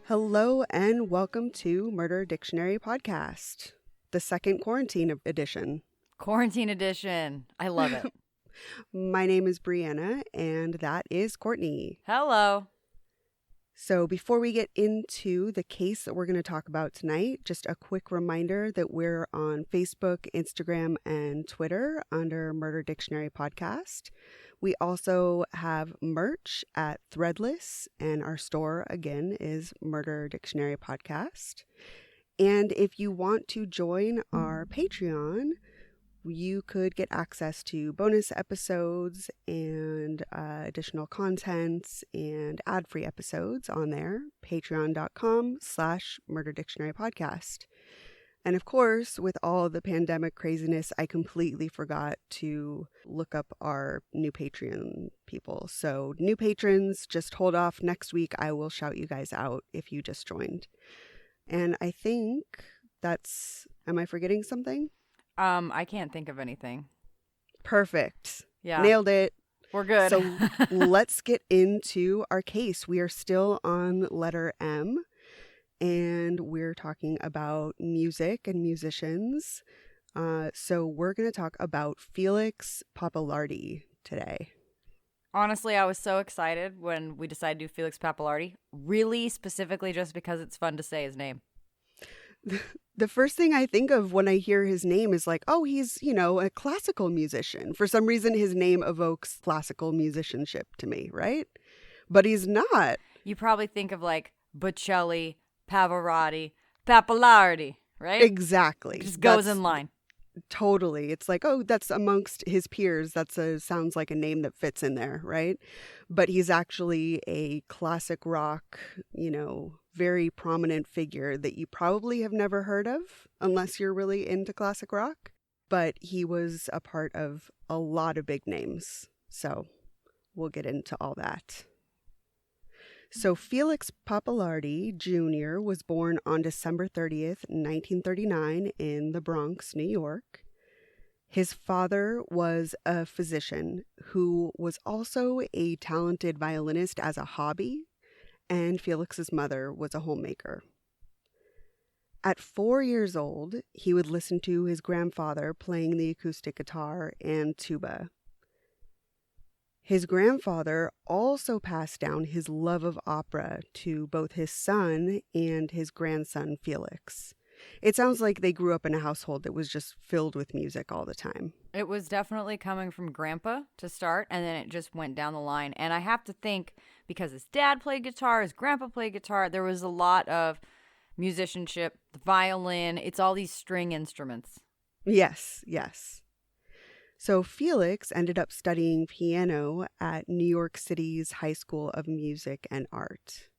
Hello and welcome to Murder Dictionary Podcast, the second quarantine edition. Quarantine edition. I love it. My name is Brianna and that is Courtney. Hello. So before we get into the case that we're going to talk about tonight, just a quick reminder that we're on Facebook, Instagram, and Twitter under Murder Dictionary Podcast. We also have merch at Threadless, and our store, again, is Murder Dictionary Podcast. And if you want to join our Patreon, you could get access to bonus episodes and additional contents and ad-free episodes on there, patreon.com/Murder Dictionary Podcast. And of course, with all the pandemic craziness, I completely forgot to look up our new Patreon people. So new patrons, just hold off. Next week, I will shout you guys out if you just joined. And I think am I forgetting something? I can't think of anything. Perfect. Yeah. Nailed it. We're good. So let's get into our case. We are still on letter M, and we're talking about music and musicians. So we're going to talk about Felix Pappalardi today. Honestly, I was so excited when we decided to do Felix Pappalardi, really specifically just because it's fun to say his name. The first thing I think of when I hear his name is like, oh, he's, a classical musician. For some reason, his name evokes classical musicianship to me, right? But he's not. You probably think of like Bocelli, Pavarotti, Pappalardi, right? Exactly. It just goes in line. Totally. It's like, oh, that's amongst his peers. Sounds like a name that fits in there, right? But he's actually a classic rock, very prominent figure that you probably have never heard of unless you're really into classic rock. But he was a part of a lot of big names. So we'll get into all that. So Felix Pappalardi Jr. was born on December 30th, 1939 in the Bronx, New York. His father was a physician who was also a talented violinist as a hobby, and Felix's mother was a homemaker. At 4 years old, he would listen to his grandfather playing the acoustic guitar and tuba. His grandfather also passed down his love of opera to both his son and his grandson, Felix. It sounds like they grew up in a household that was just filled with music all the time. It was definitely coming from Grandpa to start, and then it just went down the line. And I have to think, because his dad played guitar, his grandpa played guitar, there was a lot of musicianship, the violin, it's all these string instruments. Yes. So Felix ended up studying piano at New York City's High School of Music and Art.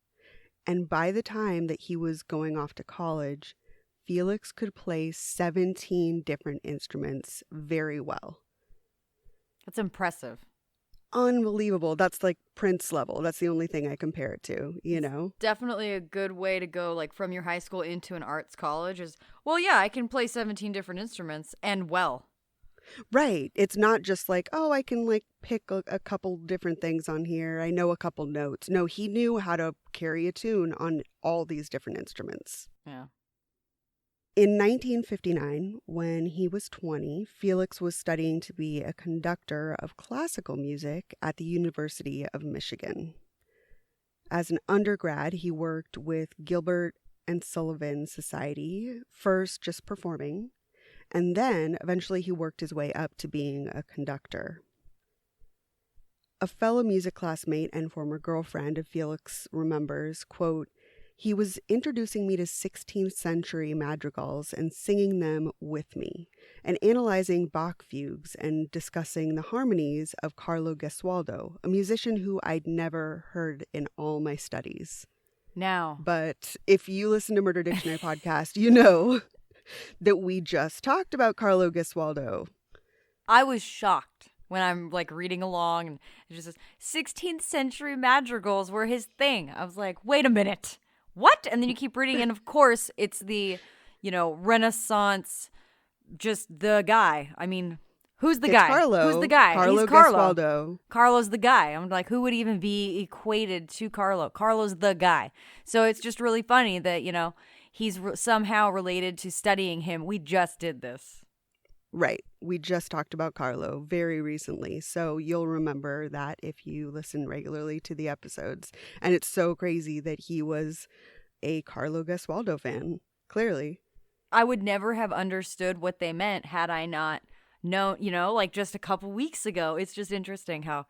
And by the time that he was going off to college, Felix could play 17 different instruments very well. That's impressive. Unbelievable. That's like Prince level. That's the only thing I compare it to, It's definitely a good way to go, like, from your high school into an arts college is, well, yeah, I can play 17 different instruments and well. Right. It's not just like, oh, I can pick a couple different things on here. I know a couple notes. No, he knew how to carry a tune on all these different instruments. Yeah. In 1959, when he was 20, Felix was studying to be a conductor of classical music at the University of Michigan. As an undergrad, he worked with Gilbert and Sullivan Society, first just performing, and then eventually he worked his way up to being a conductor. A fellow music classmate and former girlfriend of Felix remembers, quote, "He was introducing me to 16th century madrigals and singing them with me, and analyzing Bach fugues and discussing the harmonies of Carlo Gesualdo, a musician who I'd never heard in all my studies." Now. But if you listen to Murder Dictionary Podcast, you know that we just talked about Carlo Gesualdo. I was shocked when I'm reading along and it just says 16th century madrigals were his thing. I was like, wait a minute. What? And then you keep reading, and of course, it's the, Renaissance, just the guy. I mean, Who's the It's guy? Carlo. Who's the guy? Carlo He's Carlo. Gesualdo. Carlo's the guy. I'm like, who would even be equated to Carlo? Carlo's the guy. So it's just really funny that, he's somehow related to studying him. We just did this. Right. We just talked about Carlo very recently. So you'll remember that if you listen regularly to the episodes. And it's so crazy that he was a Carlo Gesualdo fan, clearly. I would never have understood what they meant had I not known, like just a couple weeks ago. It's just interesting how,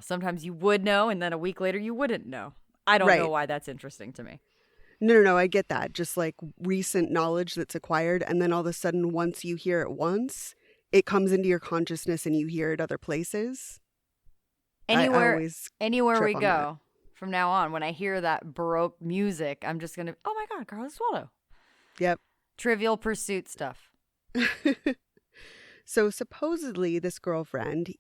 sometimes you would know and then a week later you wouldn't know. I don't know why that's interesting to me. No, I get that. Just like recent knowledge that's acquired. And then all of a sudden, once you hear it once, it comes into your consciousness and you hear it other places. Anywhere we go that. from now on, when I hear that Baroque music, I'm just going to, oh my God, Carlos Gesualdo. Yep. Trivial Pursuit stuff. So supposedly this girlfriend,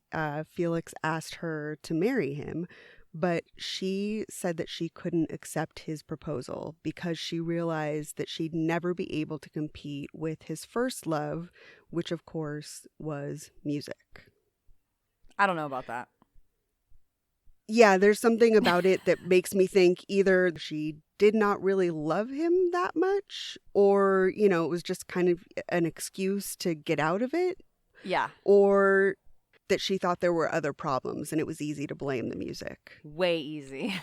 Felix asked her to marry him, but she said that she couldn't accept his proposal because she realized that she'd never be able to compete with his first love, which of course was music. I don't know about that. Yeah, there's something about it that makes me think either she did not really love him that much, or, it was just kind of an excuse to get out of it. Yeah. Or that she thought there were other problems and it was easy to blame the music. Way easy.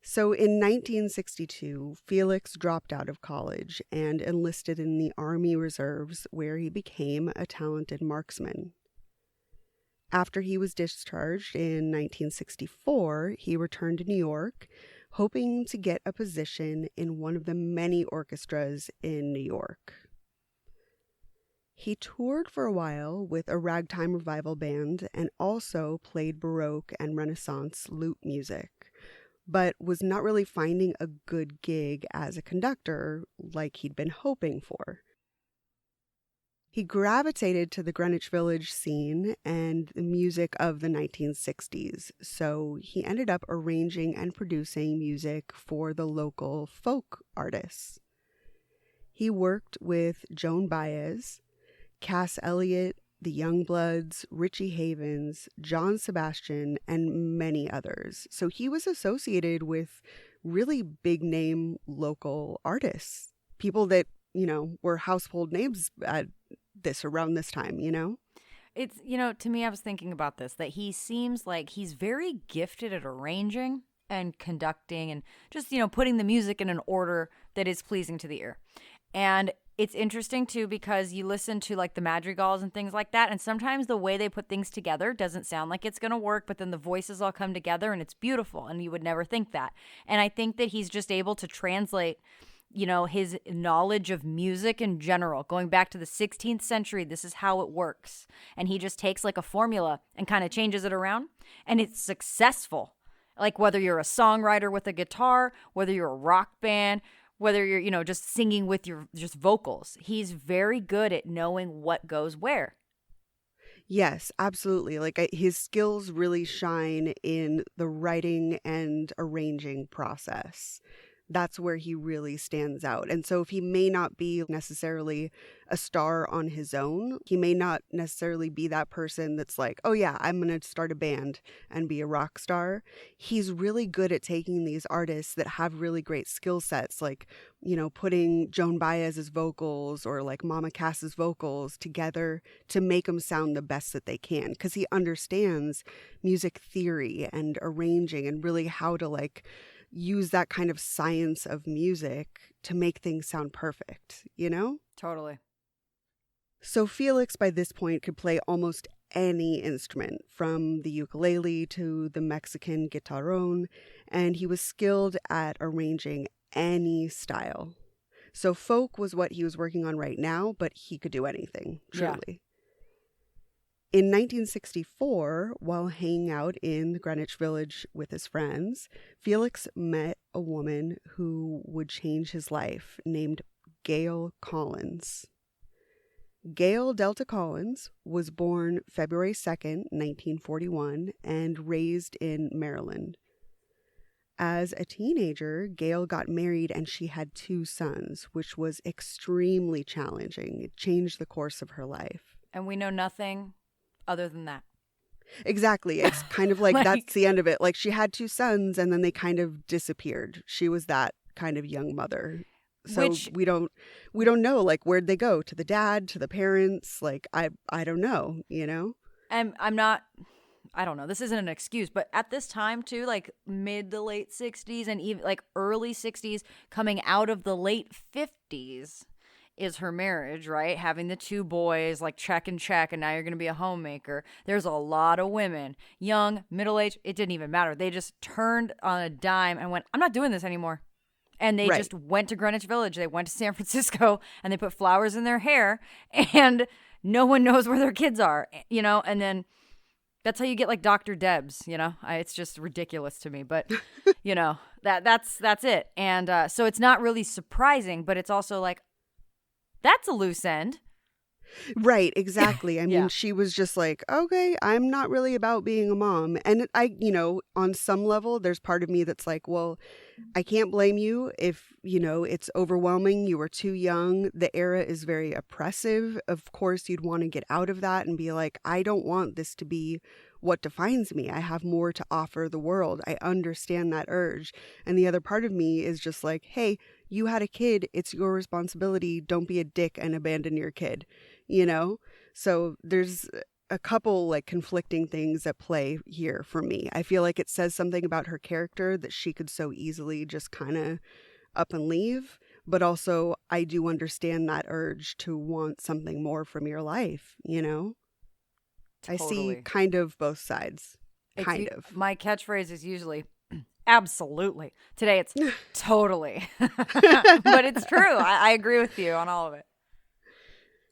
So in 1962, Felix dropped out of college and enlisted in the Army Reserves, where he became a talented marksman. After he was discharged in 1964, he returned to New York, hoping to get a position in one of the many orchestras in New York. He toured for a while with a ragtime revival band and also played Baroque and Renaissance lute music, but was not really finding a good gig as a conductor like he'd been hoping for. He gravitated to the Greenwich Village scene and the music of the 1960s, so he ended up arranging and producing music for the local folk artists. He worked with Joan Baez, Cass Elliot, the Youngbloods, Richie Havens, John Sebastian, and many others. So he was associated with really big name local artists, people that, were household names at around this time, It's, to me, I was thinking about this, that he seems like he's very gifted at arranging and conducting and just, putting the music in an order that is pleasing to the ear. And it's interesting, too, because you listen to, like, the madrigals and things like that, and sometimes the way they put things together doesn't sound like it's going to work, but then the voices all come together, and it's beautiful, and you would never think that. And I think that he's just able to translate, his knowledge of music in general. Going back to the 16th century, this is how it works. And he just takes, like, a formula and kind of changes it around, and it's successful. Like, whether you're a songwriter with a guitar, whether you're a rock band, whether you're, just singing with your just vocals. He's very good at knowing what goes where. Yes, absolutely. Like his skills really shine in the writing and arranging process. That's where he really stands out. And so if he may not be necessarily a star on his own, he may not necessarily be that person that's like, oh yeah, I'm going to start a band and be a rock star. He's really good at taking these artists that have really great skill sets, like, putting Joan Baez's vocals or like Mama Cass's vocals together to make them sound the best that they can. Because he understands music theory and arranging and really how to like use that kind of science of music to make things sound perfect, Totally. So Felix, by this point, could play almost any instrument, from the ukulele to the Mexican guitarrón, and he was skilled at arranging any style. So folk was what he was working on right now, but he could do anything, truly. Yeah. In 1964, while hanging out in the Greenwich Village with his friends, Felix met a woman who would change his life, named Gail Collins. Gail Delta Collins was born February 2nd, 1941, and raised in Maryland. As a teenager, Gail got married and she had 2 sons, which was extremely challenging. It changed the course of her life. And we know nothing other than that. Exactly. It's kind of like that's the end of it. Like she had 2 sons and then they kind of disappeared. She was that kind of young mother. So we don't know, like, where'd they go? To the dad, to the parents? Like, I don't know, you know? And I don't know. This isn't an excuse, but at this time too, like mid to late 60s and even like early 60s, coming out of the late 50s is her marriage, right? Having the 2 boys, like check and check, and now you're going to be a homemaker. There's a lot of women, young, middle-aged, it didn't even matter. They just turned on a dime and went, I'm not doing this anymore. And they just went to Greenwich Village. They went to San Francisco and they put flowers in their hair and no one knows where their kids are, you know? And then that's how you get like Dr. Debs, you know? It's just ridiculous to me, but you know, that's it. And so it's not really surprising, but it's also like, that's a loose end. Right, exactly. I mean, she was just like, okay, I'm not really about being a mom. And you know, on some level, there's part of me that's like, well, I can't blame you if, you know, it's overwhelming. You were too young. The era is very oppressive. Of course, you'd want to get out of that and be like, I don't want this to be what defines me. I have more to offer the world. I understand that urge. And the other part of me is just like, hey, you had a kid. It's your responsibility. Don't be a dick and abandon your kid, you know? So there's a couple like conflicting things at play here for me. I feel like it says something about her character that she could so easily just kind of up and leave. But also I do understand that urge to want something more from your life, you know? Totally. I see kind of both sides. Kind of. My catchphrase is usually absolutely. Today it's totally. But it's true. I agree with you on all of it.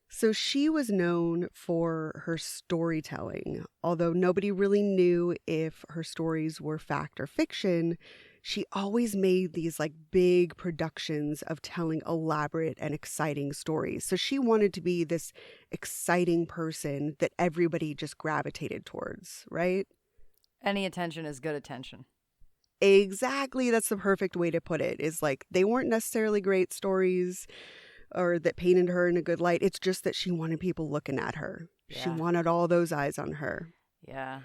So she was known for her storytelling. Although nobody really knew if her stories were fact or fiction, she always made these like big productions of telling elaborate and exciting stories. So she wanted to be this exciting person that everybody just gravitated towards, right? Any attention is good attention. Exactly. That's the perfect way to put it. Is like they weren't necessarily great stories or that painted her in a good light. It's just that she wanted people looking at her. Yeah. She wanted all those eyes on her. Yeah.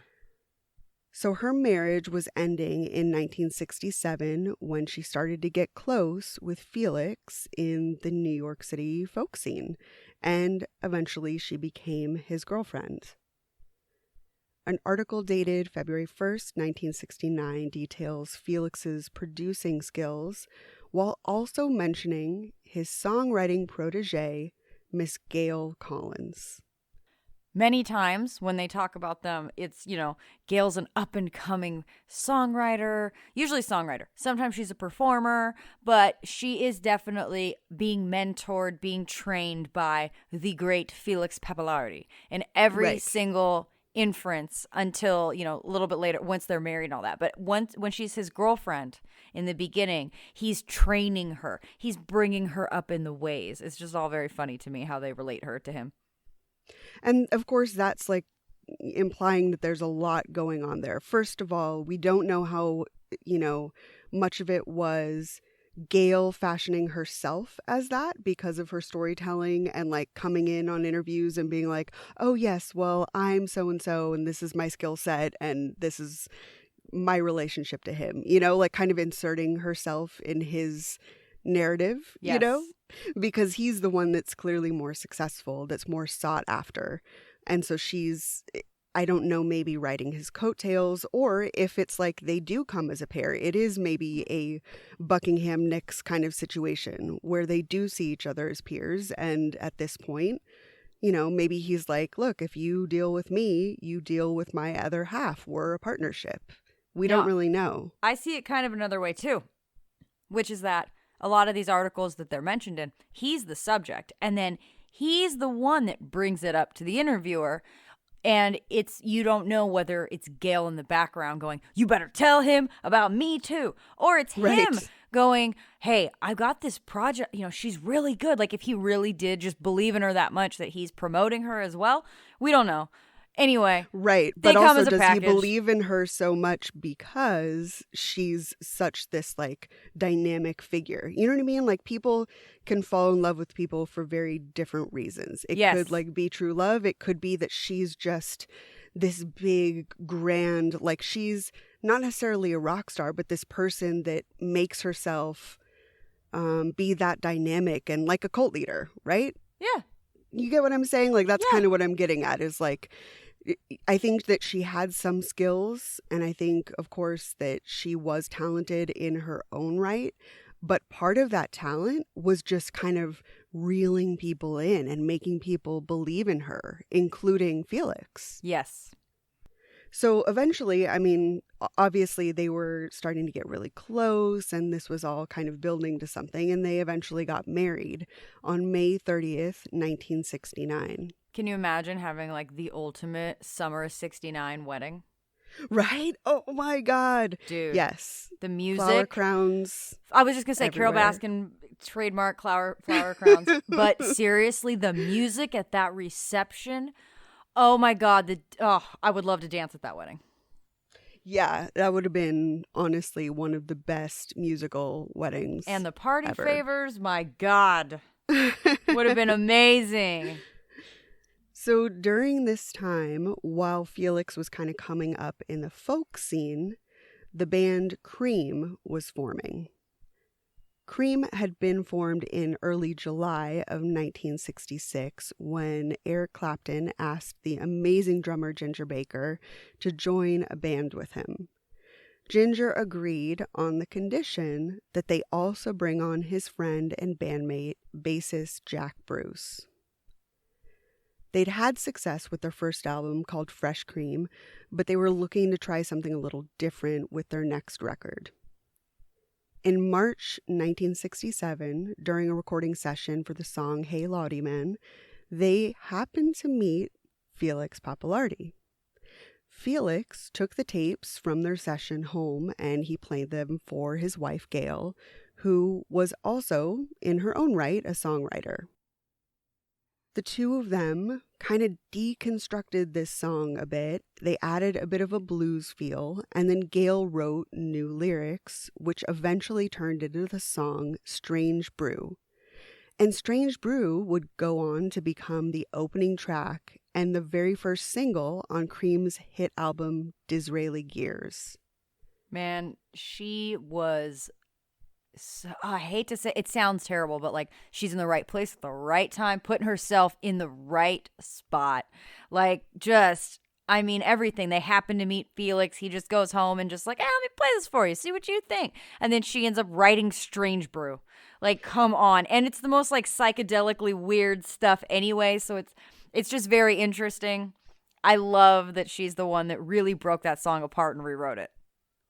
So her marriage was ending in 1967 when she started to get close with Felix in the New York City folk scene. And eventually she became his girlfriend. An article dated February 1st, 1969 details Felix's producing skills while also mentioning his songwriting protege, Miss Gail Collins. Many times when they talk about them, it's, you know, Gail's an up-and-coming songwriter, usually songwriter. Sometimes she's a performer, but she is definitely being mentored, being trained by the great Felix Pappalardi in every single inference until, you know, a little bit later, once they're married and all that. But when she's his girlfriend in the beginning, he's training her. He's bringing her up in the ways. It's just all very funny to me how they relate her to him. And of course, that's like implying that there's a lot going on there. First of all, we don't know how, you know, much of it was Gail fashioning herself as that because of her storytelling and like coming in on interviews and being like, oh, yes, well, I'm so-and-so and this is my skill set and this is my relationship to him, you know, like kind of inserting herself in his narrative, you know, because he's the one that's clearly more successful, that's more sought after. And so she's, I don't know, maybe riding his coattails, or if it's like they do come as a pair, it is maybe a Buckingham Nicks kind of situation where they do see each other as peers. And at this point, you know, maybe he's like, look, if you deal with me, you deal with my other half. We're a partnership. We don't really know. I see it kind of another way too, which is that a lot of these articles that they're mentioned in, he's the subject. And then he's the one that brings it up to the interviewer. And it's, you don't know whether it's Gail in the background going, you better tell him about me too. Or it's him going, hey, I got this project, you know, she's really good. Like if he really did just believe in her that much that he's promoting her as well. We don't know. Anyway, Right. they But come also, as a does package. he believe in her so much because she's such this like dynamic figure? You know what I mean? Like people can fall in love with people for very different reasons. It Yes. could like be true love. It could be that she's just this big, grand, like she's not necessarily a rock star, but this person that makes herself be that dynamic and like a cult leader, right? Yeah. You get what I'm saying? Like that's Yeah. kind of what I'm getting at is like, I think that she had some skills, and I think, of course, that she was talented in her own right. But part of that talent was just kind of reeling people in and making people believe in her, including Felix. Yes. So eventually, I mean, obviously they were starting to get really close, and this was all kind of building to something, and they eventually got married on May 30th, 1969. Can you imagine having like the ultimate summer '69 wedding? Right? Oh my God. Dude. Yes. The music. Flower crowns. I was just going to say everywhere. Carole Baskin trademark flower crowns. But seriously, the music at that reception. Oh my God. I would love to dance at that wedding. Yeah, that would have been honestly one of the best musical weddings. And the party ever. favors, my God. Would have been amazing. So during this time, while Felix was kind of coming up in the folk scene, the band Cream was forming. Cream had been formed in early July of 1966 when Eric Clapton asked the amazing drummer Ginger Baker to join a band with him. Ginger agreed on the condition that they also bring on his friend and bandmate, bassist Jack Bruce. They'd had success with their first album called Fresh Cream, but they were looking to try something a little different with their next record. In March 1967, during a recording session for the song Hey Lottie Man, they happened to meet Felix Pappalardi. Felix took the tapes from their session home and he played them for his wife Gail, who was also, in her own right, a songwriter. The two of them kind of deconstructed this song a bit. They added a bit of a blues feel, and then Gail wrote new lyrics, which eventually turned into the song Strange Brew. And Strange Brew would go on to become the opening track and the very first single on Cream's hit album Disraeli Gears. Man, she was... So, I hate to say it sounds terrible, but like she's in the right place at the right time, putting herself in the right spot. Like just, I mean, everything. They happen to meet Felix. He just goes home and just like, hey, let me play this for you. See what you think. And then she ends up writing Strange Brew. Like, come on. And it's the most like psychedelically weird stuff anyway. So it's just very interesting. I love that she's the one that really broke that song apart and rewrote it.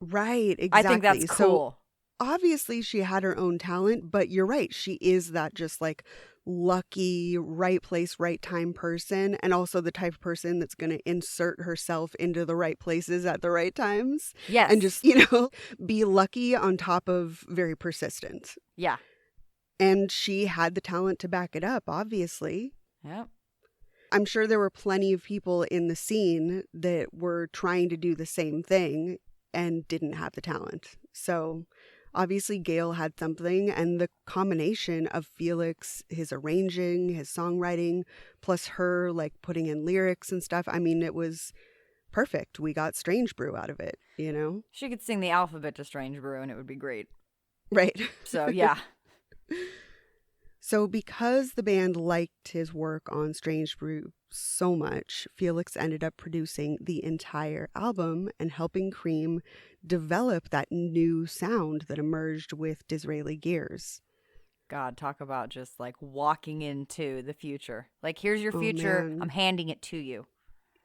Right, exactly. I think that's cool. So, obviously, she had her own talent, but you're right. She is that just like lucky, right place, right time person, and also the type of person that's going to insert herself into the right places at the right times. Yes. And just, be lucky on top of very persistent. Yeah. And she had the talent to back it up, obviously. Yep. I'm sure there were plenty of people in the scene that were trying to do the same thing and didn't have the talent. So obviously, Gail had something, and the combination of Felix, his arranging, his songwriting, plus her like putting in lyrics and stuff. I mean, it was perfect. We got Strange Brew out of it, She could sing the alphabet to Strange Brew, and it would be great. Right. So, yeah. So because the band liked his work on Strange Brew so much, Felix ended up producing the entire album and helping Cream develop that new sound that emerged with Disraeli Gears. God, talk about just like walking into the future. Like, here's your future. Man. I'm handing it to you.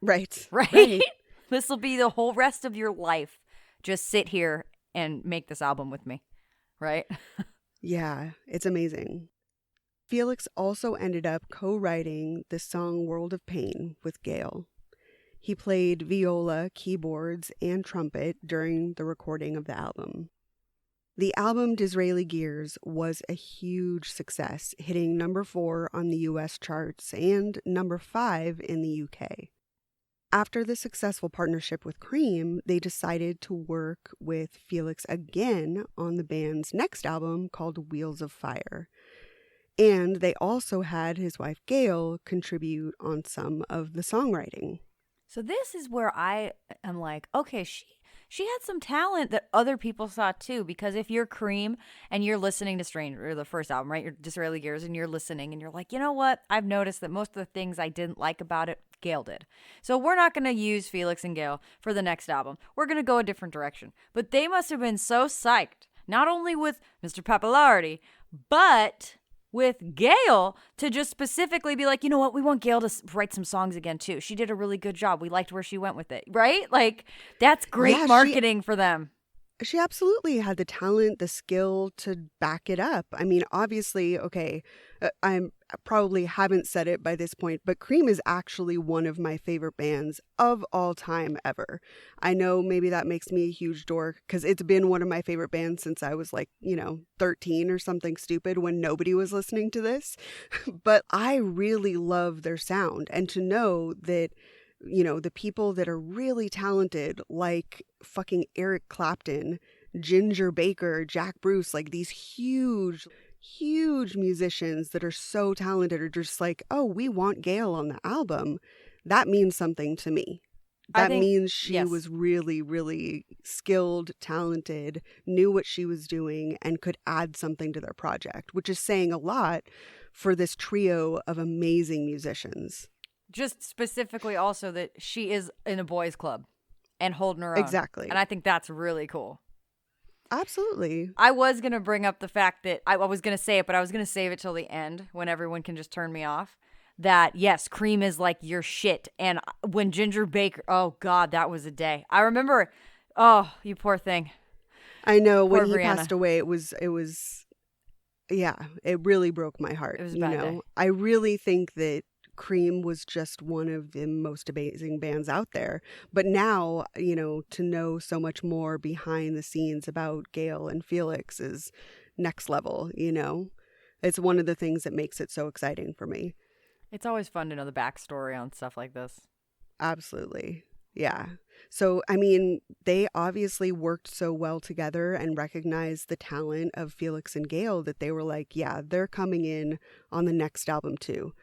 Right. Right? This will be the whole rest of your life. Just sit here and make this album with me. Right? Yeah, it's amazing. Felix also ended up co-writing the song World of Pain with Gail. He played viola, keyboards, and trumpet during the recording of the album. The album Disraeli Gears was a huge success, hitting number 4 on the US charts and number 5 in the UK. After the successful partnership with Cream, they decided to work with Felix again on the band's next album called Wheels of Fire. And they also had his wife Gail contribute on some of the songwriting. So this is where I am like, okay, she had some talent that other people saw too. Because if you're Cream and you're listening to Stranger, the first album, right? You're Disraeli Gears, and you're listening and you're like, you know what? I've noticed that most of the things I didn't like about it, Gail did. So we're not going to use Felix and Gail for the next album. We're going to go a different direction. But they must have been so psyched, not only with Mr. Pappalardi, but with Gail to just specifically be like, you know what, we want Gail to write some songs again too. She did a really good job. We liked where she went with it, right? Like, that's great marketing for them. She absolutely had the talent, the skill to back it up. I mean, obviously, okay, I probably haven't said it by this point, but Cream is actually one of my favorite bands of all time ever. I know maybe that makes me a huge dork because it's been one of my favorite bands since I was 13 or something stupid when nobody was listening to this. But I really love their sound. And to know that, the people that are really talented, like fucking Eric Clapton, Ginger Baker, Jack Bruce, like these huge musicians that are so talented are just like, oh, we want Gail on the album. That means something to me. That means she was really, really skilled, talented, knew what she was doing, and could add something to their project, which is saying a lot for this trio of amazing musicians. Just specifically also that she is in a boys' club and holding her own. Exactly. And I think that's really cool. Absolutely. I was going to bring up the fact that I was going to say it, but I was going to save it till the end when everyone can just turn me off. That, yes, Cream is like your shit. And when Ginger Baker, oh, God, that was a day. I remember, oh, you poor thing. I know. Poor when he Brianna. passed away, it was, yeah, it really broke my heart. It was a bad day. I really think that Cream was just one of the most amazing bands out there. But now, to know so much more behind the scenes about Gail and Felix is next level, It's one of the things that makes it so exciting for me. It's always fun to know the backstory on stuff like this. Absolutely. Yeah. So, I mean, they obviously worked so well together and recognized the talent of Felix and Gail that they were like, yeah, they're coming in on the next album too.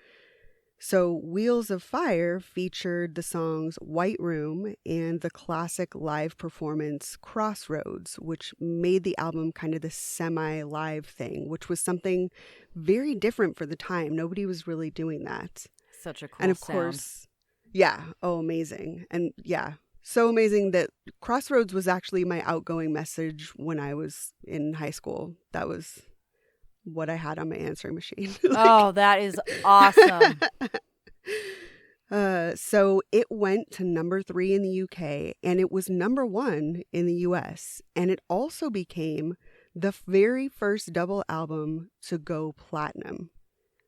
So Wheels of Fire featured the songs White Room and the classic live performance Crossroads, which made the album kind of the semi-live thing, which was something very different for the time. Nobody was really doing that. Such a cool And of sound. course, yeah, oh, amazing. And yeah, so amazing that Crossroads was actually my outgoing message when I was in high school. That was what I had on my answering machine. Oh, that is awesome. So it went to number 3 in the UK, and it was number 1 in the US. And it also became the very first double album to go platinum.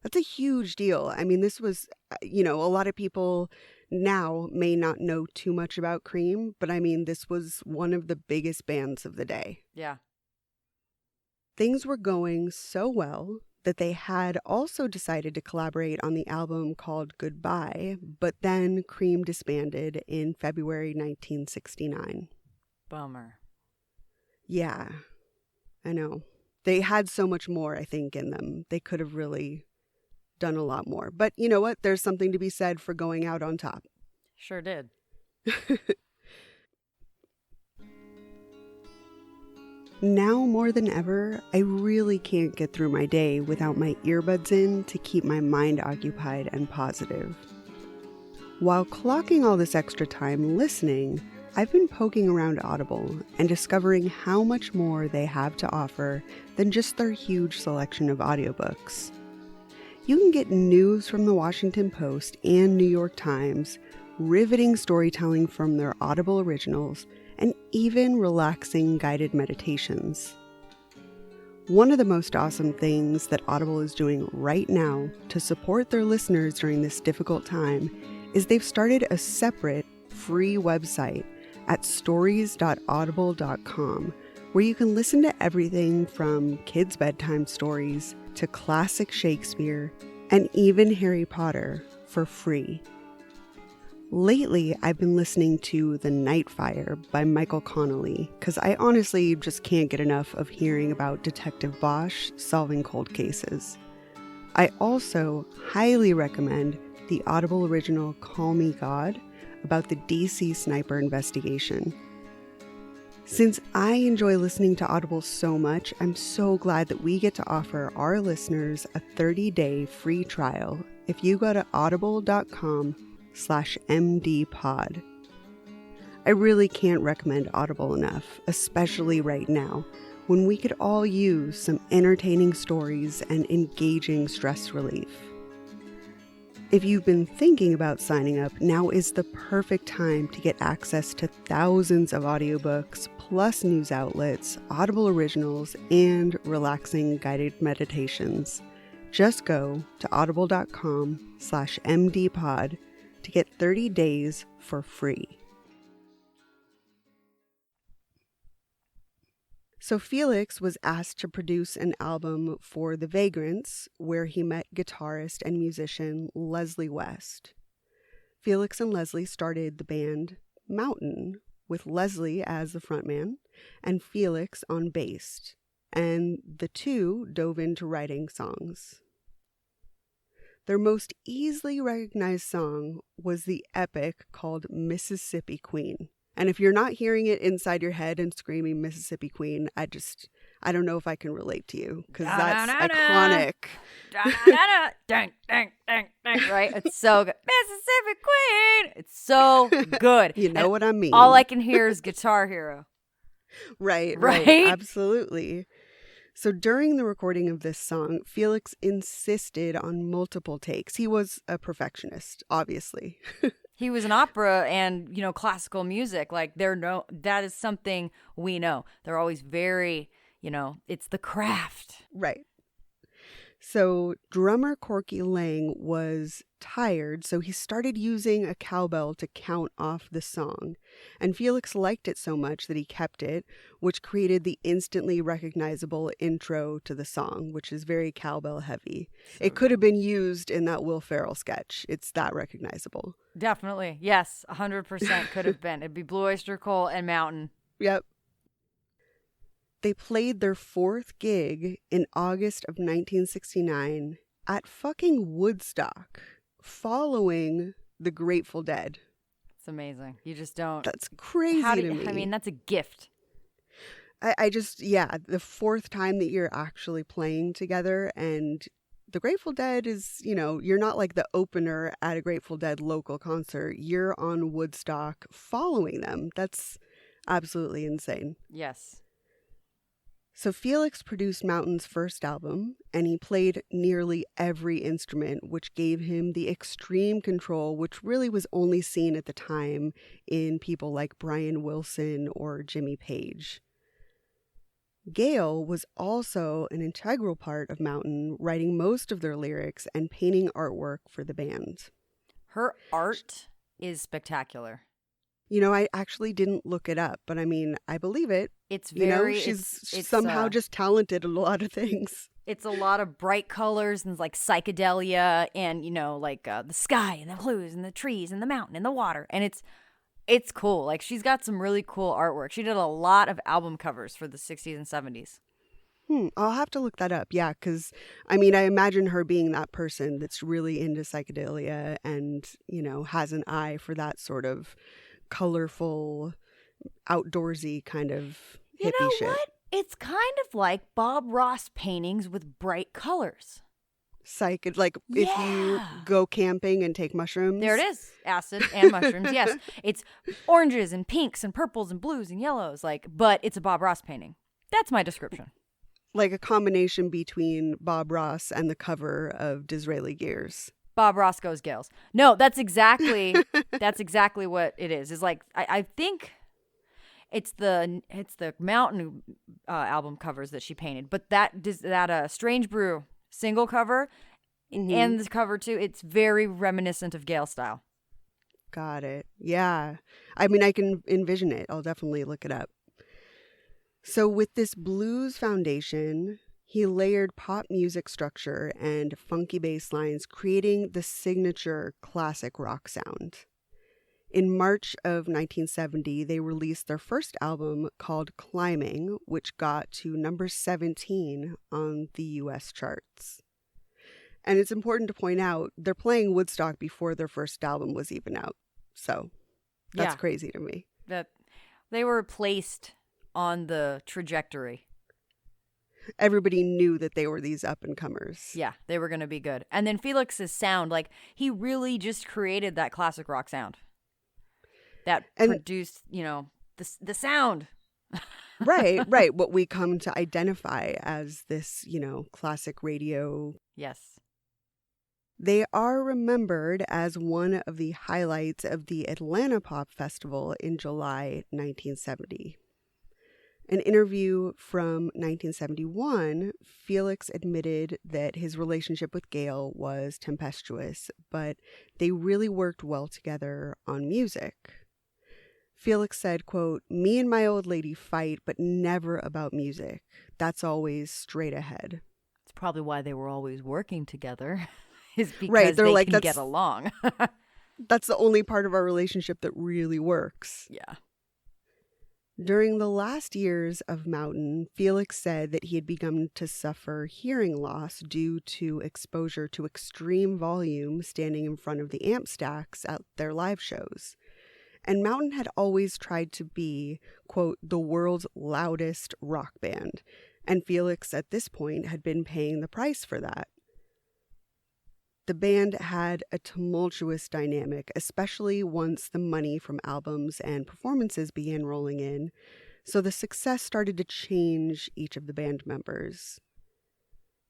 That's a huge deal. I mean, this was, a lot of people now may not know too much about Cream, but I mean, this was one of the biggest bands of the day. Yeah. Things were going so well that they had also decided to collaborate on the album called Goodbye, but then Cream disbanded in February 1969. Bummer. Yeah, I know. They had so much more, I think, in them. They could have really done a lot more. But you know what? There's something to be said for going out on top. Sure did. Now more than ever, I really can't get through my day without my earbuds in to keep my mind occupied and positive. While clocking all this extra time listening, I've been poking around Audible and discovering how much more they have to offer than just their huge selection of audiobooks. You can get news from the Washington Post and New York Times, riveting storytelling from their Audible originals, and even relaxing guided meditations. One of the most awesome things that Audible is doing right now to support their listeners during this difficult time is they've started a separate free website at stories.audible.com where you can listen to everything from kids' bedtime stories to classic Shakespeare and even Harry Potter for free. Lately, I've been listening to The Night Fire by Michael Connelly because I honestly just can't get enough of hearing about Detective Bosch solving cold cases. I also highly recommend the Audible original Call Me God about the DC sniper investigation. Since I enjoy listening to Audible so much, I'm so glad that we get to offer our listeners a 30-day free trial if you go to audible.com/mdpod. I really can't recommend Audible enough, especially right now, when we could all use some entertaining stories and engaging stress relief. If you've been thinking about signing up, now is the perfect time to get access to thousands of audiobooks, plus news outlets, Audible originals, and relaxing guided meditations. Just go to audible.com/mdpod to get 30 days for free. So Felix was asked to produce an album for The Vagrants, where he met guitarist and musician Leslie West. Felix and Leslie started the band Mountain, with Leslie as the frontman and Felix on bass, and the two dove into writing songs. Their most easily recognized song was the epic called Mississippi Queen. And if you're not hearing it inside your head and screaming Mississippi Queen, I don't know if I can relate to you, because that's iconic. Right? It's so good. Mississippi Queen! It's so good. You know what I mean. All I can hear is Guitar Hero. Right. Absolutely. So during the recording of this song, Felix insisted on multiple takes. He was a perfectionist, obviously. He was an opera and, classical music. Like, that is something we know. They're always very, it's the craft. Right. So drummer Corky Lang was tired, so he started using a cowbell to count off the song. And Felix liked it so much that he kept it, which created the instantly recognizable intro to the song, which is very cowbell heavy. It could have been used in that Will Ferrell sketch. It's that recognizable. Definitely. Yes, 100% could have been. It'd be Blue Oyster Cult and Mountain. Yep. They played their fourth gig in August of 1969 at fucking Woodstock, following the Grateful Dead. It's amazing. You just don't. That's crazy to me. I mean, that's a gift. The fourth time that you're actually playing together, and the Grateful Dead is, you're not like the opener at a Grateful Dead local concert. You're on Woodstock following them. That's absolutely insane. Yes. So Felix produced Mountain's first album, and he played nearly every instrument, which gave him the extreme control, which really was only seen at the time in people like Brian Wilson or Jimmy Page. Gail was also an integral part of Mountain, writing most of their lyrics and painting artwork for the band. Her art is spectacular. I actually didn't look it up, but I mean, I believe it. It's very, she's it's somehow just talented at a lot of things. It's a lot of bright colors and like psychedelia and, the sky and the blues and the trees and the mountain and the water. And it's cool. Like, she's got some really cool artwork. She did a lot of album covers for the 60s and 70s. I'll have to look that up. Yeah, because, I imagine her being that person that's really into psychedelia and, has an eye for that sort of colorful, outdoorsy kind of hippie shit. What? It's kind of like Bob Ross paintings with bright colors. If you go camping and take mushrooms. There it is. Acid and mushrooms, yes. It's oranges and pinks and purples and blues and yellows, but it's a Bob Ross painting. That's my description. Like a combination between Bob Ross and the cover of Disraeli Gears. Bob Roscoe's Gales. No, that's exactly what it is. It's like I think it's the Mountain album covers that she painted, but that Strange Brew single cover and the cover too, it's very reminiscent of Gale style. Got it. Yeah. I can envision it. I'll definitely look it up. So with this blues foundation, he layered pop music structure and funky bass lines, creating the signature classic rock sound. In March of 1970, they released their first album called Climbing, which got to number 17 on the US charts. And it's important to point out, they're playing Woodstock before their first album was even out. So that's crazy to me. That they were placed on the trajectory. Everybody knew that they were these up-and-comers. Yeah, they were going to be good. And then Felix's sound, like, he really just created that classic rock sound. That produced, the sound. Right. What we come to identify as this, classic radio. Yes. They are remembered as one of the highlights of the Atlanta Pop Festival in July 1970. An interview from 1971, Felix admitted that his relationship with Gail was tempestuous, but they really worked well together on music. Felix said, quote, "Me and my old lady fight, but never about music. That's always straight ahead." It's probably why they were always working together, is because right, they're they like, can get along. That's the only part of our relationship that really works. Yeah. During the last years of Mountain, Felix said that he had begun to suffer hearing loss due to exposure to extreme volume standing in front of the amp stacks at their live shows. And Mountain had always tried to be, quote, the world's loudest rock band. And Felix, at this point, had been paying the price for that. The band had a tumultuous dynamic, especially once the money from albums and performances began rolling in, so the success started to change each of the band members.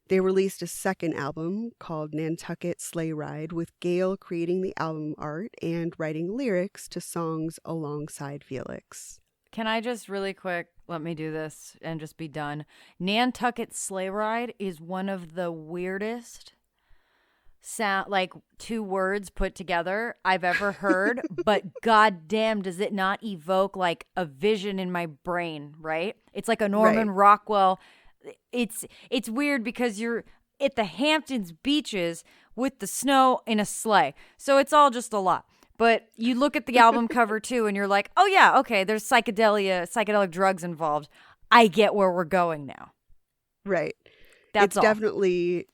They released a second album called Nantucket Sleigh Ride, with Gail creating the album art and writing lyrics to songs alongside Felix. Can I just really quick, let me do this and just be done. Nantucket Sleigh Ride is one of the weirdest sound, like 2 words put together I've ever heard, but goddamn does it not evoke like a vision in my brain, right? It's like a Norman Rockwell. It's weird because you're at the Hamptons beaches with the snow in a sleigh. So it's all just a lot. But you look at the album cover too and you're like, "Oh yeah, okay, there's psychedelic drugs involved. I get where we're going now." Right. That's all. Definitely,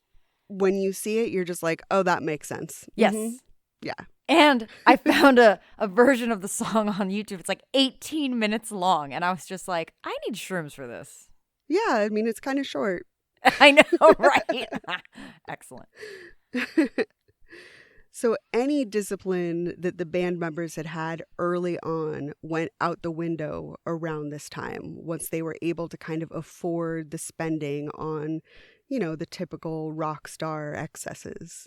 when you see it, you're just like, "Oh, that makes sense." Yes. Mm-hmm. Yeah. And I found a version of the song on YouTube. It's like 18 minutes long. And I was just like, I need shrooms for this. Yeah, I mean, it's kind of short. I know, right? Excellent. So any discipline that the band members had early on went out the window around this time, once they were able to kind of afford the spending on, the typical rock star excesses.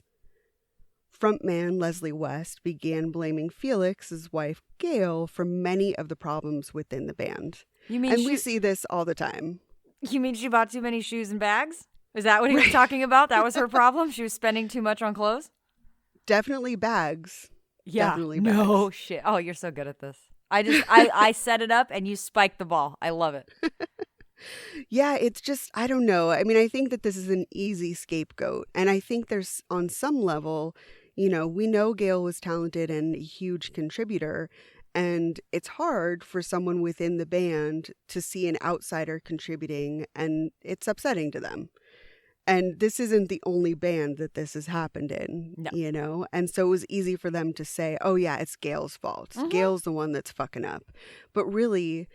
Frontman Leslie West began blaming Felix's wife, Gail, for many of the problems within the band. We see this all the time. You mean she bought too many shoes and bags? Is that what he was talking about? That was her problem? She was spending too much on clothes? Definitely bags. Yeah. Definitely bags. No shit. Oh, you're so good at this. I set it up and you spiked the ball. I love it. Yeah, it's just, I don't know. I mean, I think that this is an easy scapegoat. And I think there's, on some level, we know Gail was talented and a huge contributor. And it's hard for someone within the band to see an outsider contributing, and it's upsetting to them. And this isn't the only band that this has happened in, No. And so it was easy for them to say, "Oh, yeah, it's Gail's fault. Mm-hmm. Gail's the one that's fucking up." But really,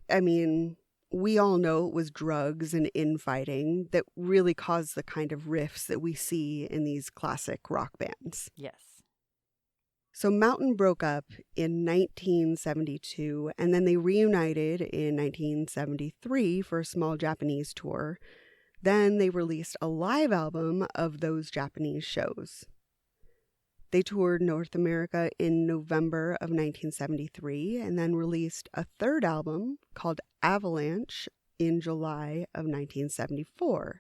I mean, we all know it was drugs and infighting that really caused the kind of riffs that we see in these classic rock bands. Yes. So Mountain broke up in 1972, and then they reunited in 1973 for a small Japanese tour. Then they released a live album of those Japanese shows. They toured North America in November of 1973 and then released a third album called Avalanche in July of 1974.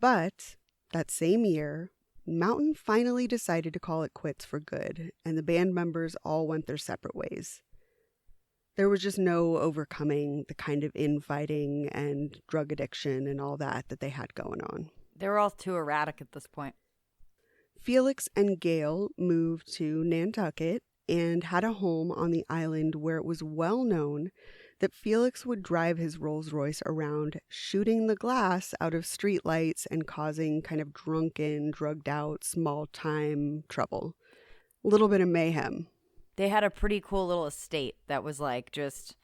But that same year, Mountain finally decided to call it quits for good, and the band members all went their separate ways. There was just no overcoming the kind of infighting and drug addiction and all that they had going on. They were all too erratic at this point. Felix and Gail moved to Nantucket, and had a home on the island where it was well known that Felix would drive his Rolls Royce around, shooting the glass out of streetlights and causing kind of drunken, drugged out, small time trouble. A little bit of mayhem. They had a pretty cool little estate that was like just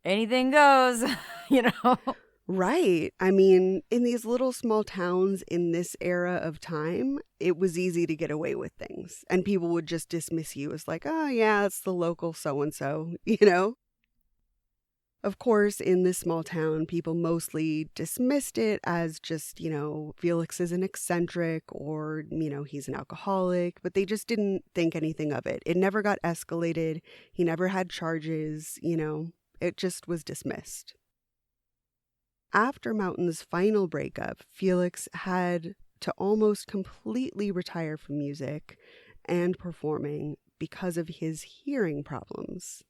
anything goes, you know? Right. I mean, in these little small towns in this era of time, it was easy to get away with things. And people would just dismiss you as like, oh, yeah, it's the local so-and-so, you know? Of course, in this small town, people mostly dismissed it as just, Felix is an eccentric or, he's an alcoholic, but they just didn't think anything of it. It never got escalated. He never had charges, it just was dismissed. After Mountain's final breakup, Felix had to almost completely retire from music and performing because of his hearing problems.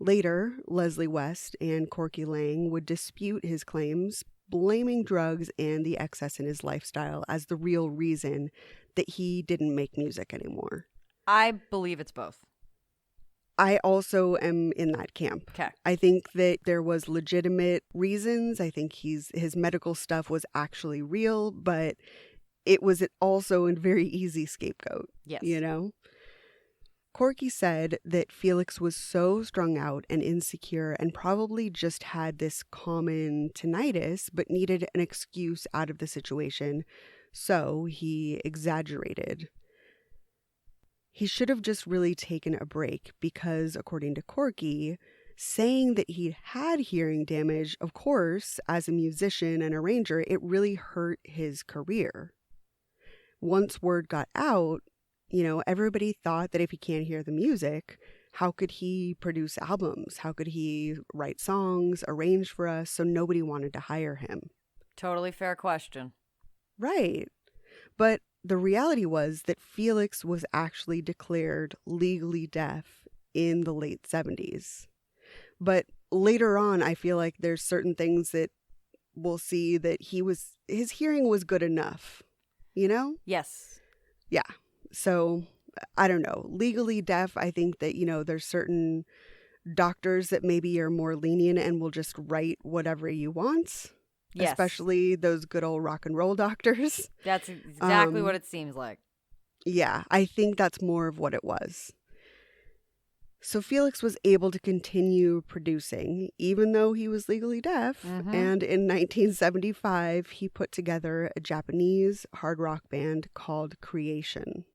Later, Leslie West and Corky Lang would dispute his claims, blaming drugs and the excess in his lifestyle as the real reason that he didn't make music anymore. I believe it's both. I also am in that camp. Okay. I think that there was legitimate reasons. I think his medical stuff was actually real, but it was also a very easy scapegoat. Yes. Corky said that Felix was so strung out and insecure and probably just had this common tinnitus, but needed an excuse out of the situation, so he exaggerated. He should have just really taken a break because, according to Corky, saying that he had hearing damage, of course, as a musician and arranger, it really hurt his career. Once word got out, everybody thought that if he can't hear the music, how could he produce albums? How could he write songs, arrange for us? So nobody wanted to hire him. Totally fair question. Right. But the reality was that Felix was actually declared legally deaf in the late 70s. But later on, I feel like there's certain things that we'll see that his hearing was good enough, Yes. Yeah. So, I don't know. Legally deaf, I think that, there's certain doctors that maybe are more lenient and will just write whatever you want. Yes. Especially those good old rock and roll doctors. That's exactly what it seems like. Yeah, I think that's more of what it was. So Felix was able to continue producing, even though he was legally deaf. Mm-hmm. And in 1975, he put together a Japanese hard rock band called Creation.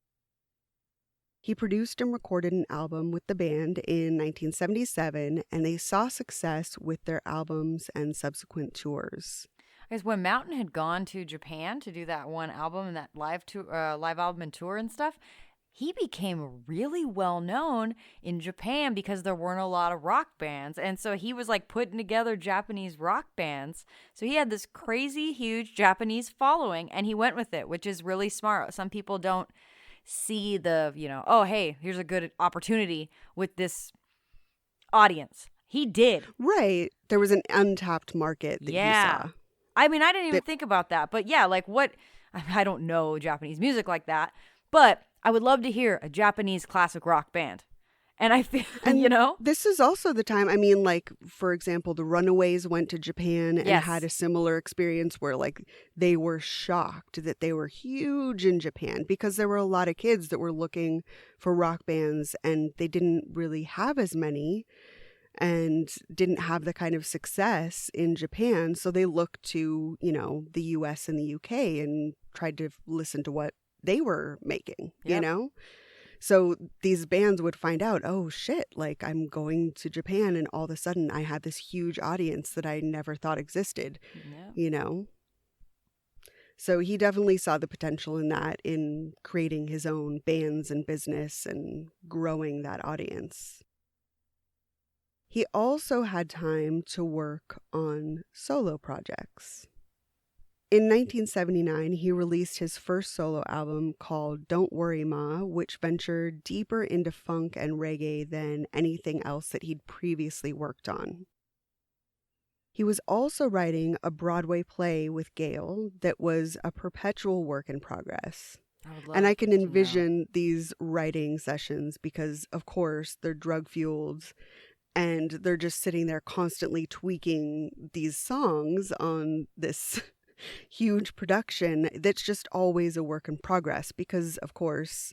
He produced and recorded an album with the band in 1977, and they saw success with their albums and subsequent tours. Because when Mountain had gone to Japan to do that one album and that live album and tour and stuff, he became really well known in Japan because there weren't a lot of rock bands. And so he was like putting together Japanese rock bands. So he had this crazy, huge Japanese following, and he went with it, which is really smart. Some people don't see the, oh, hey, here's a good opportunity with this audience. He did. Right. There was an untapped market that he saw. I mean, I didn't even think about that. But yeah, like I don't know Japanese music like that, but I would love to hear a Japanese classic rock band. And I feel, This is also the time, I mean, like, for example, the Runaways went to Japan and had a similar experience where, like, they were shocked that they were huge in Japan because there were a lot of kids that were looking for rock bands and they didn't really have as many and didn't have the kind of success in Japan. So they looked to, the US and the UK and tried to listen to what they were making, So these bands would find out, oh shit, like I'm going to Japan and all of a sudden I had this huge audience that I never thought existed, So he definitely saw the potential in that, in creating his own bands and business and growing that audience. He also had time to work on solo projects. In 1979, he released his first solo album called Don't Worry Ma, which ventured deeper into funk and reggae than anything else that he'd previously worked on. He was also writing a Broadway play with Gail that was a perpetual work in progress. I would And love I can to know. envision these writing sessions because, of course, they're drug fueled and they're just sitting there constantly tweaking these songs on this huge production that's just always a work in progress because, of course,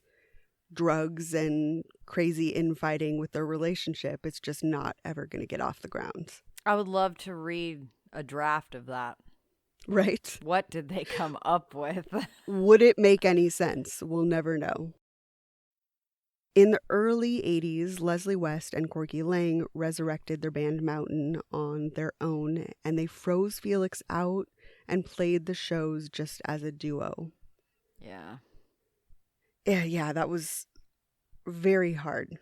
drugs and crazy infighting with their relationship, it's just not ever going to get off the ground. I would love to read a draft of that. Right? What did they come up with? Would it make any sense? We'll never know. In the early 80s, Leslie West and Corky Lang resurrected their band Mountain on their own, and they froze Felix out and played the shows just as a duo. Yeah. Yeah, that was very hard.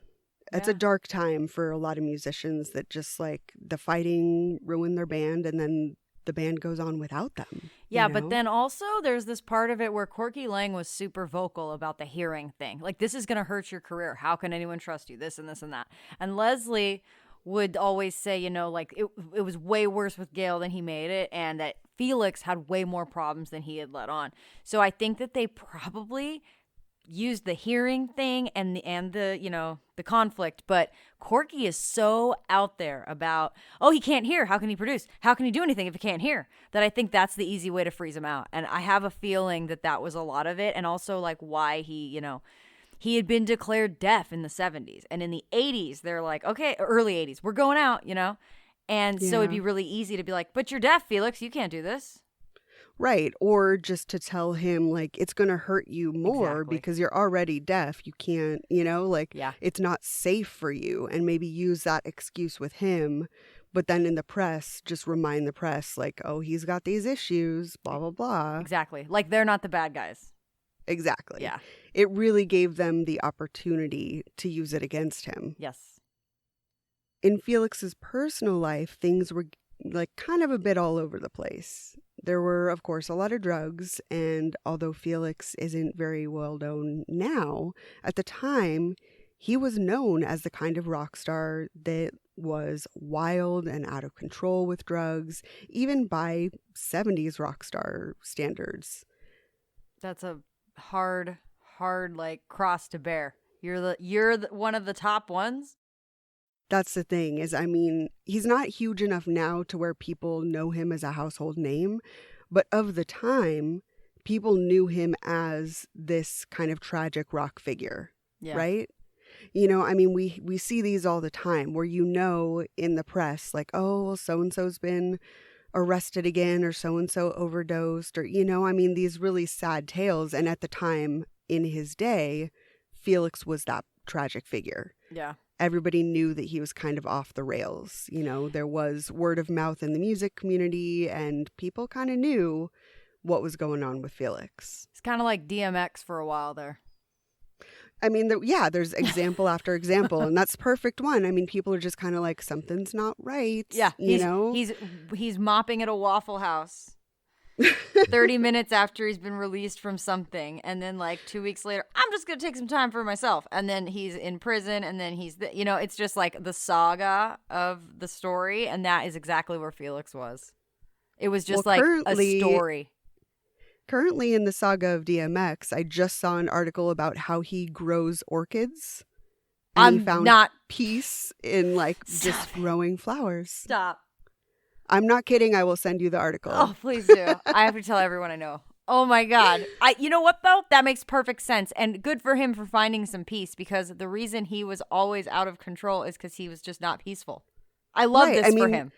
It's a dark time for a lot of musicians that just like the fighting ruined their band and then the band goes on without them. Yeah, you know? but then also there's this part of it where Corky Lang was super vocal about the hearing thing. Like, this is going to hurt your career. How can anyone trust you? This and this and that. And Leslie would always say, you know, like it was way worse with Gail than he made it, and that Felix had way more problems than he had let on. So I think that they probably used the hearing thing and the you know, the conflict, but Corky is so out there about, oh, he can't hear, how can he produce, how can he do anything if he can't hear, that I think that's the easy way to freeze him out. And I have a feeling that that was a lot of it, and also like why he, you know, he had been declared deaf in the 70s, and in the 80s they're like, okay, early 80s, we're going out, you know, and so it'd be really easy to be like, but you're deaf, Felix, you can't do this. Right. Or just to tell him, like, it's going to hurt you more because you're already deaf. You can't, you know, like, it's not safe for you. And maybe use that excuse with him. But then in the press, just remind the press, like, oh, he's got these issues, blah, blah, blah. Exactly. Like, they're not the bad guys. Exactly. Yeah. It really gave them the opportunity to use it against him. Yes. In Felix's personal life, things were like kind of a bit all over the place. There were, of course, a lot of drugs, and although Felix isn't very well known now, at the time, he was known as the kind of rock star that was wild and out of control with drugs, even by 70s rock star standards. That's a hard like cross to bear. You're one of the top ones. That's the thing is, I mean, he's not huge enough now to where people know him as a household name, but of the time, people knew him as this kind of tragic rock figure, right? You know, I mean, we see these all the time where, you know, in the press, like, oh, well, so-and-so's been arrested again, or so-and-so overdosed, or, you know, I mean, these really sad tales. And at the time, in his day, Felix was that tragic figure. Yeah. Everybody knew that he was kind of off the rails. You know, there was word of mouth in the music community, and people kind of knew what was going on with Felix. It's kind of like DMX for a while there. I mean, there's example after example, and that's perfect one. I mean, people are just kind of like, something's not right. Yeah, you know? He's mopping at a Waffle House 30 minutes after he's been released from something, and then like 2 weeks later, I'm just gonna take some time for myself, and then he's in prison, and then you know, it's just like the saga of the story, and that is exactly where Felix was. It was just like a story. Currently in the saga of DMX, I just saw an article about how he grows orchids. And he found peace in like just growing flowers. Stop. I'm not kidding. I will send you the article. Oh, please do. I have to tell everyone I know. Oh my God. You know what though? That makes perfect sense. And good for him for finding some peace, because the reason he was always out of control is because he was just not peaceful. I love this for him.